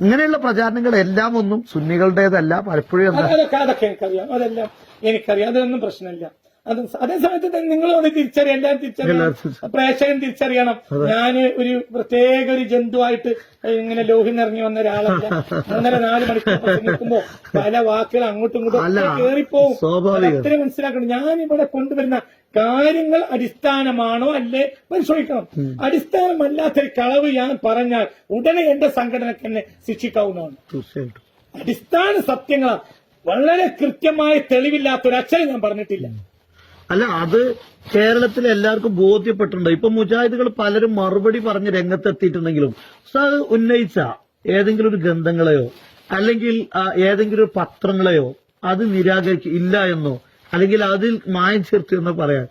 ഇങ്ങനെയുള്ള പ്രചാരണങ്ങൾ എല്ലാം ഒന്നും സുന്നികളുടേതല്ല, പലപ്പോഴും അതൊക്കെ എനിക്കറിയാം, അതെല്ലാം എനിക്കറിയാം, അതൊന്നും പ്രശ്നമില്ല. അതേ സമയത്ത് തന്നെ നിങ്ങളും അത് തിരിച്ചറിയാം, എല്ലാം തിരിച്ചറിയണം, പ്രേക്ഷകൻ തിരിച്ചറിയണം. ഞാന് ഒരു പ്രത്യേക ഒരു ജന്തുവായിട്ട് ഇങ്ങനെ ലോഹി നിറങ്ങി വന്ന ഒരാളല്ല. 3-4 മണിക്കൂർ പ്രസംഗിക്കുമ്പോ പല വാക്കുകൾ അങ്ങോട്ടും ഇങ്ങോട്ടും കേറിപ്പോവും. അത്രയും മനസ്സിലാക്കണം. ഞാനിവിടെ കൊണ്ടുവരുന്ന കാര്യങ്ങൾ അടിസ്ഥാനമാണോ അല്ലേ പരിശോധിക്കണം. അടിസ്ഥാനമല്ലാത്തൊരു കളവ് ഞാൻ പറഞ്ഞാൽ ഉടനെ എന്റെ സംഘടനക്ക് എന്നെ ശിക്ഷിക്കാവുന്നതാണ്. തീർച്ചയായിട്ടും അടിസ്ഥാന സത്യങ്ങളാണ്. വളരെ കൃത്യമായ തെളിവില്ലാത്തൊരക്ഷരം ഞാൻ പറഞ്ഞിട്ടില്ല. അല്ല, അത് കേരളത്തിലെ എല്ലാവർക്കും ബോധ്യപ്പെട്ടിട്ടുണ്ട്. ഇപ്പൊ മുജാഹിദുകൾ പലരും മറുപടി പറഞ്ഞ് രംഗത്തെത്തിയിട്ടുണ്ടെങ്കിലും ഉസ്താദ് ഉന്നയിച്ച ഏതെങ്കിലും ഒരു ഗ്രന്ഥങ്ങളെയോ അല്ലെങ്കിൽ ഏതെങ്കിലും ഒരു പത്രങ്ങളെയോ അത് നിരാകരിക്കില്ല എന്നോ അല്ലെങ്കിൽ അതിൽ മായം ചേർത്തു എന്നോ പറയാൻ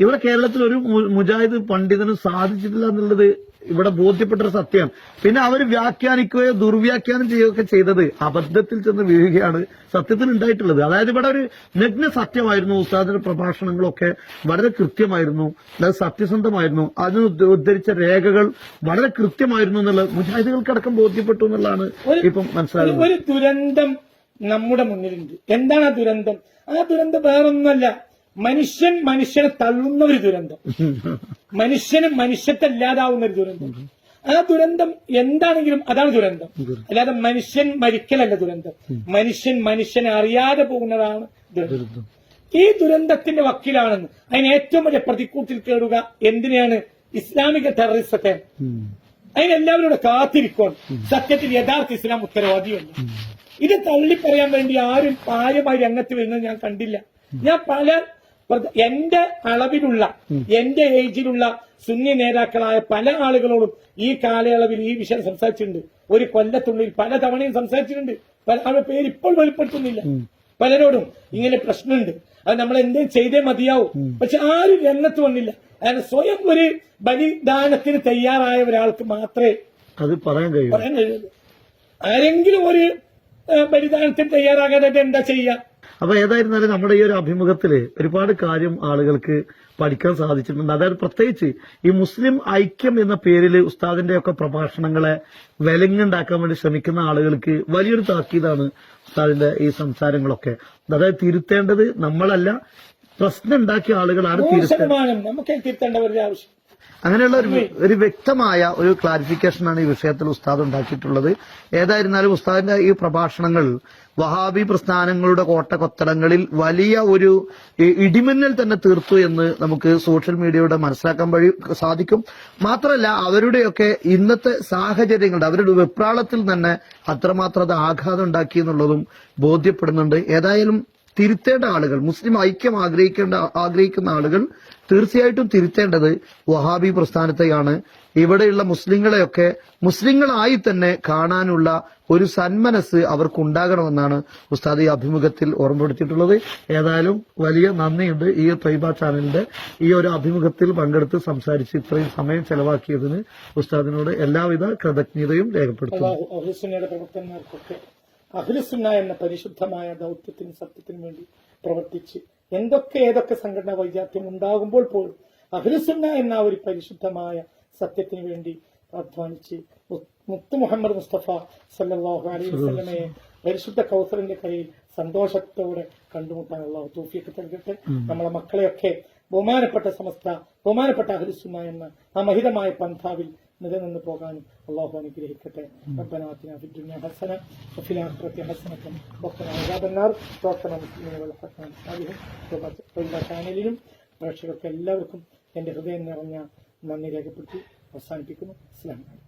ഇവിടെ കേരളത്തിൽ ഒരു മുജാഹിദ് പണ്ഡിതനും സാധിച്ചിട്ടില്ല എന്നുള്ളത് ഇവിടെ ബോധ്യപ്പെട്ടൊരു സത്യമാണ്. പിന്നെ അവർ വ്യാഖ്യാനിക്കുകയോ ദുർവ്യാഖ്യാനം ചെയ്യുകയൊക്കെ ചെയ്തത് അബദ്ധത്തിൽ ചെന്ന് വീഴുകയാണ് സത്യത്തിൽ ഉണ്ടായിട്ടുള്ളത്. അതായത് ഇവിടെ ഒരു നഗ്ന സത്യമായിരുന്നു. ഉസ്താദിന്റെ പ്രഭാഷണങ്ങളൊക്കെ വളരെ കൃത്യമായിരുന്നു, അത് സത്യസന്ധമായിരുന്നു, അതിന് ഉദ്ധരിച്ച രേഖകൾ വളരെ കൃത്യമായിരുന്നു എന്നുള്ളത് മുജാഹിദുകൾക്കടക്കം ബോധ്യപ്പെട്ടു എന്നുള്ളതാണ് ഇപ്പം മനസ്സിലാകുന്നത്. ഒരു ദുരന്തം നമ്മുടെ മുന്നിലുണ്ട്. എന്താണ് ആ ദുരന്തം? ആ ദുരന്തം വേറൊന്നുമല്ല, മനുഷ്യനെ തള്ളുന്ന ഒരു ദുരന്തം, മനുഷ്യന് മനുഷ്യത്തെ ഇല്ലാതാവുന്ന ഒരു ദുരന്തം. ആ ദുരന്തം എന്താണെങ്കിലും അതാണ് ദുരന്തം. അല്ലാതെ മനുഷ്യൻ മരിക്കലല്ല ദുരന്തം. മനുഷ്യനെ അറിയാതെ പോകുന്നതാണ് ദുരന്തം. ഈ ദുരന്തത്തിന്റെ വക്കീലാണെന്ന് അതിന് ഏറ്റവും വലിയ പ്രതിക്കൂട്ടിൽ കേടുക എന്തിനെയാണ്? ഇസ്ലാമിക ടെററിസത്തെ. അതിനെല്ലാവരും ഇവിടെ കാത്തിരിക്കണം. സത്യത്തിൽ യഥാർത്ഥ ഇസ്ലാം ഉത്തരവാദിയല്ല. ഇത് തള്ളിപ്പറയാൻ വേണ്ടി ആരും കാര്യമായി രംഗത്ത് വരുന്നത് ഞാൻ കണ്ടില്ല. ഞാൻ എന്റെ അളവിലുള്ള എന്റെ ഏജിലുള്ള സുന്നി നേതാക്കളായ പല ആളുകളോടും ഈ കാലയളവിൽ ഈ വിഷയം സംസാരിച്ചിട്ടുണ്ട്. ഒരു കൊല്ലത്തുള്ളിൽ പല തവണയും സംസാരിച്ചിട്ടുണ്ട്. അവരുടെ പേര് ഇപ്പോൾ വെളിപ്പെടുത്തുന്നില്ല. പലരോടും ഇങ്ങനെ പ്രശ്നമുണ്ട്, അത് നമ്മൾ എന്തെങ്കിലും ചെയ്തേ മതിയാവും. പക്ഷെ ആരും രംഗത്ത് വന്നില്ല. അതായത് സ്വയം ഒരു ബലിദാനത്തിന് തയ്യാറായ ഒരാൾക്ക് മാത്രമേ അത് പറയാൻ കഴിയൂ. ആരെങ്കിലും ഒരു ബലിദാനത്തിന് തയ്യാറാകാതെ എന്താ ചെയ്യുക? അപ്പൊ ഏതായിരുന്നാലും നമ്മുടെ ഈ ഒരു അഭിമുഖത്തില് ഒരുപാട് കാര്യം ആളുകൾക്ക് പഠിക്കാൻ സാധിച്ചിട്ടുണ്ട്. അതായത് പ്രത്യേകിച്ച് ഈ മുസ്ലിം ഐക്യം എന്ന പേരിൽ ഉസ്താദിന്റെ ഒക്കെ പ്രഭാഷണങ്ങളെ വിലങ്ങുണ്ടാക്കാൻ വേണ്ടി ശ്രമിക്കുന്ന ആളുകൾക്ക് വലിയൊരു താക്കീതാണ് ഉസ്താദിന്റെ ഈ സംസാരങ്ങളൊക്കെ. അതായത് തിരുത്തേണ്ടത് നമ്മളല്ല, പ്രശ്നം ഉണ്ടാക്കിയ ആളുകളാണ് തിരുത്തേണ്ടവരുടെ ആവശ്യം. അങ്ങനെയുള്ള ഒരു വ്യക്തമായ ഒരു ക്ലാരിഫിക്കേഷനാണ് ഈ വിഷയത്തിൽ ഉസ്താദ് ഉണ്ടാക്കിയിട്ടുള്ളത്. ഏതായിരുന്നാലും ഉസ്താദിന്റെ ഈ പ്രഭാഷണങ്ങൾ വഹാബി പ്രസ്ഥാനങ്ങളുടെ കോട്ടകൊത്തടങ്ങളിൽ വലിയ ഒരു ഇടിമിന്നൽ തന്നെ തീർത്തു എന്ന് നമുക്ക് സോഷ്യൽ മീഡിയയുടെ മനസ്സിലാക്കാൻ സാധിക്കും. മാത്രമല്ല അവരുടെയൊക്കെ ഇന്നത്തെ സാഹചര്യങ്ങളുടെ അവരുടെ വെപ്രാളത്തിൽ തന്നെ അത്രമാത്രം അത് ആഘാതം ഉണ്ടാക്കി എന്നുള്ളതും ബോധ്യപ്പെടുന്നുണ്ട്. ഏതായാലും തിരുത്തേണ്ട ആളുകൾ, മുസ്ലിം ഐക്യം ആഗ്രഹിക്കുന്ന ആളുകൾ തീർച്ചയായിട്ടും തിരുത്തേണ്ടത് വഹാബി പ്രസ്ഥാനത്തെയാണ്. ഇവിടെയുള്ള മുസ്ലിങ്ങളെയൊക്കെ മുസ്ലിങ്ങളായി തന്നെ കാണാനുള്ള ഒരു സന്മനസ് അവർക്കുണ്ടാകണമെന്നാണ് ഉസ്താദ് ഈ അഭിമുഖത്തിൽ ഓർമ്മപ്പെടുത്തിയിട്ടുള്ളത്. ഏതായാലും വലിയ നന്ദിയുണ്ട് ഈ ത്വയ്ബ ചാനലിന്റെ ഈ ഒരു അഭിമുഖത്തിൽ പങ്കെടുത്ത് സംസാരിച്ച് ഇത്രയും സമയം ചെലവാക്കിയതിന് ഉസ്താദിനോട് എല്ലാവിധ കൃതജ്ഞതയും രേഖപ്പെടുത്തുന്നു. അഹ്ലുസുന്ന എന്ന പരിശുദ്ധമായ ദൗത്യത്തിനും സത്യത്തിനും വേണ്ടി പ്രവർത്തിച്ച് ഏതൊക്കെ സംഘടനാ വൈജാത്യം ഉണ്ടാകുമ്പോൾ പോലും അഹ്ലുസുന്ന എന്ന ഒരു പരിശുദ്ധമായ സത്യത്തിന് വേണ്ടി അധ്വാനിച്ച് മുത്ത് മുഹമ്മദ് മുസ്തഫ സല്ലല്ലാഹു അലൈഹി വസല്ലമയെ പരിശുദ്ധ കൗസറിന്റെ കയ്യിൽ സന്തോഷത്തോടെ കണ്ടുമുട്ടാൻ അല്ലാഹു തൗഫീഖ് നൽകട്ടെ. നമ്മളെ മക്കളെയൊക്കെ ബഹുമാനപ്പെട്ട അഹ്ലുസുന്ന എന്ന ആ മഹിതമായ പന്ഥാവിൽ നിലനിന്ന് പോകാനും അള്ളാഹു അനുഗ്രഹിക്കട്ടെ. റബ്ബനാ ആതിനാ ഫിദ്ദുനിയ ഹസന വഫിൽ ആഖിറതി ഹസനതൻ വഖിനാ അദാബന്നാർ. പ്രവർത്തന മുസ്ലിമീന വൽ ഹഖാൻ സാലിഹിൻ ത്വയ്ബ ചാനലിനും പ്രേക്ഷകർക്ക് എല്ലാവർക്കും എന്റെ ഹൃദയം നിറഞ്ഞ നന്ദി രേഖപ്പെടുത്തി അവസാനിപ്പിക്കുന്നു. അസ്സലാമു അലൈക്കും.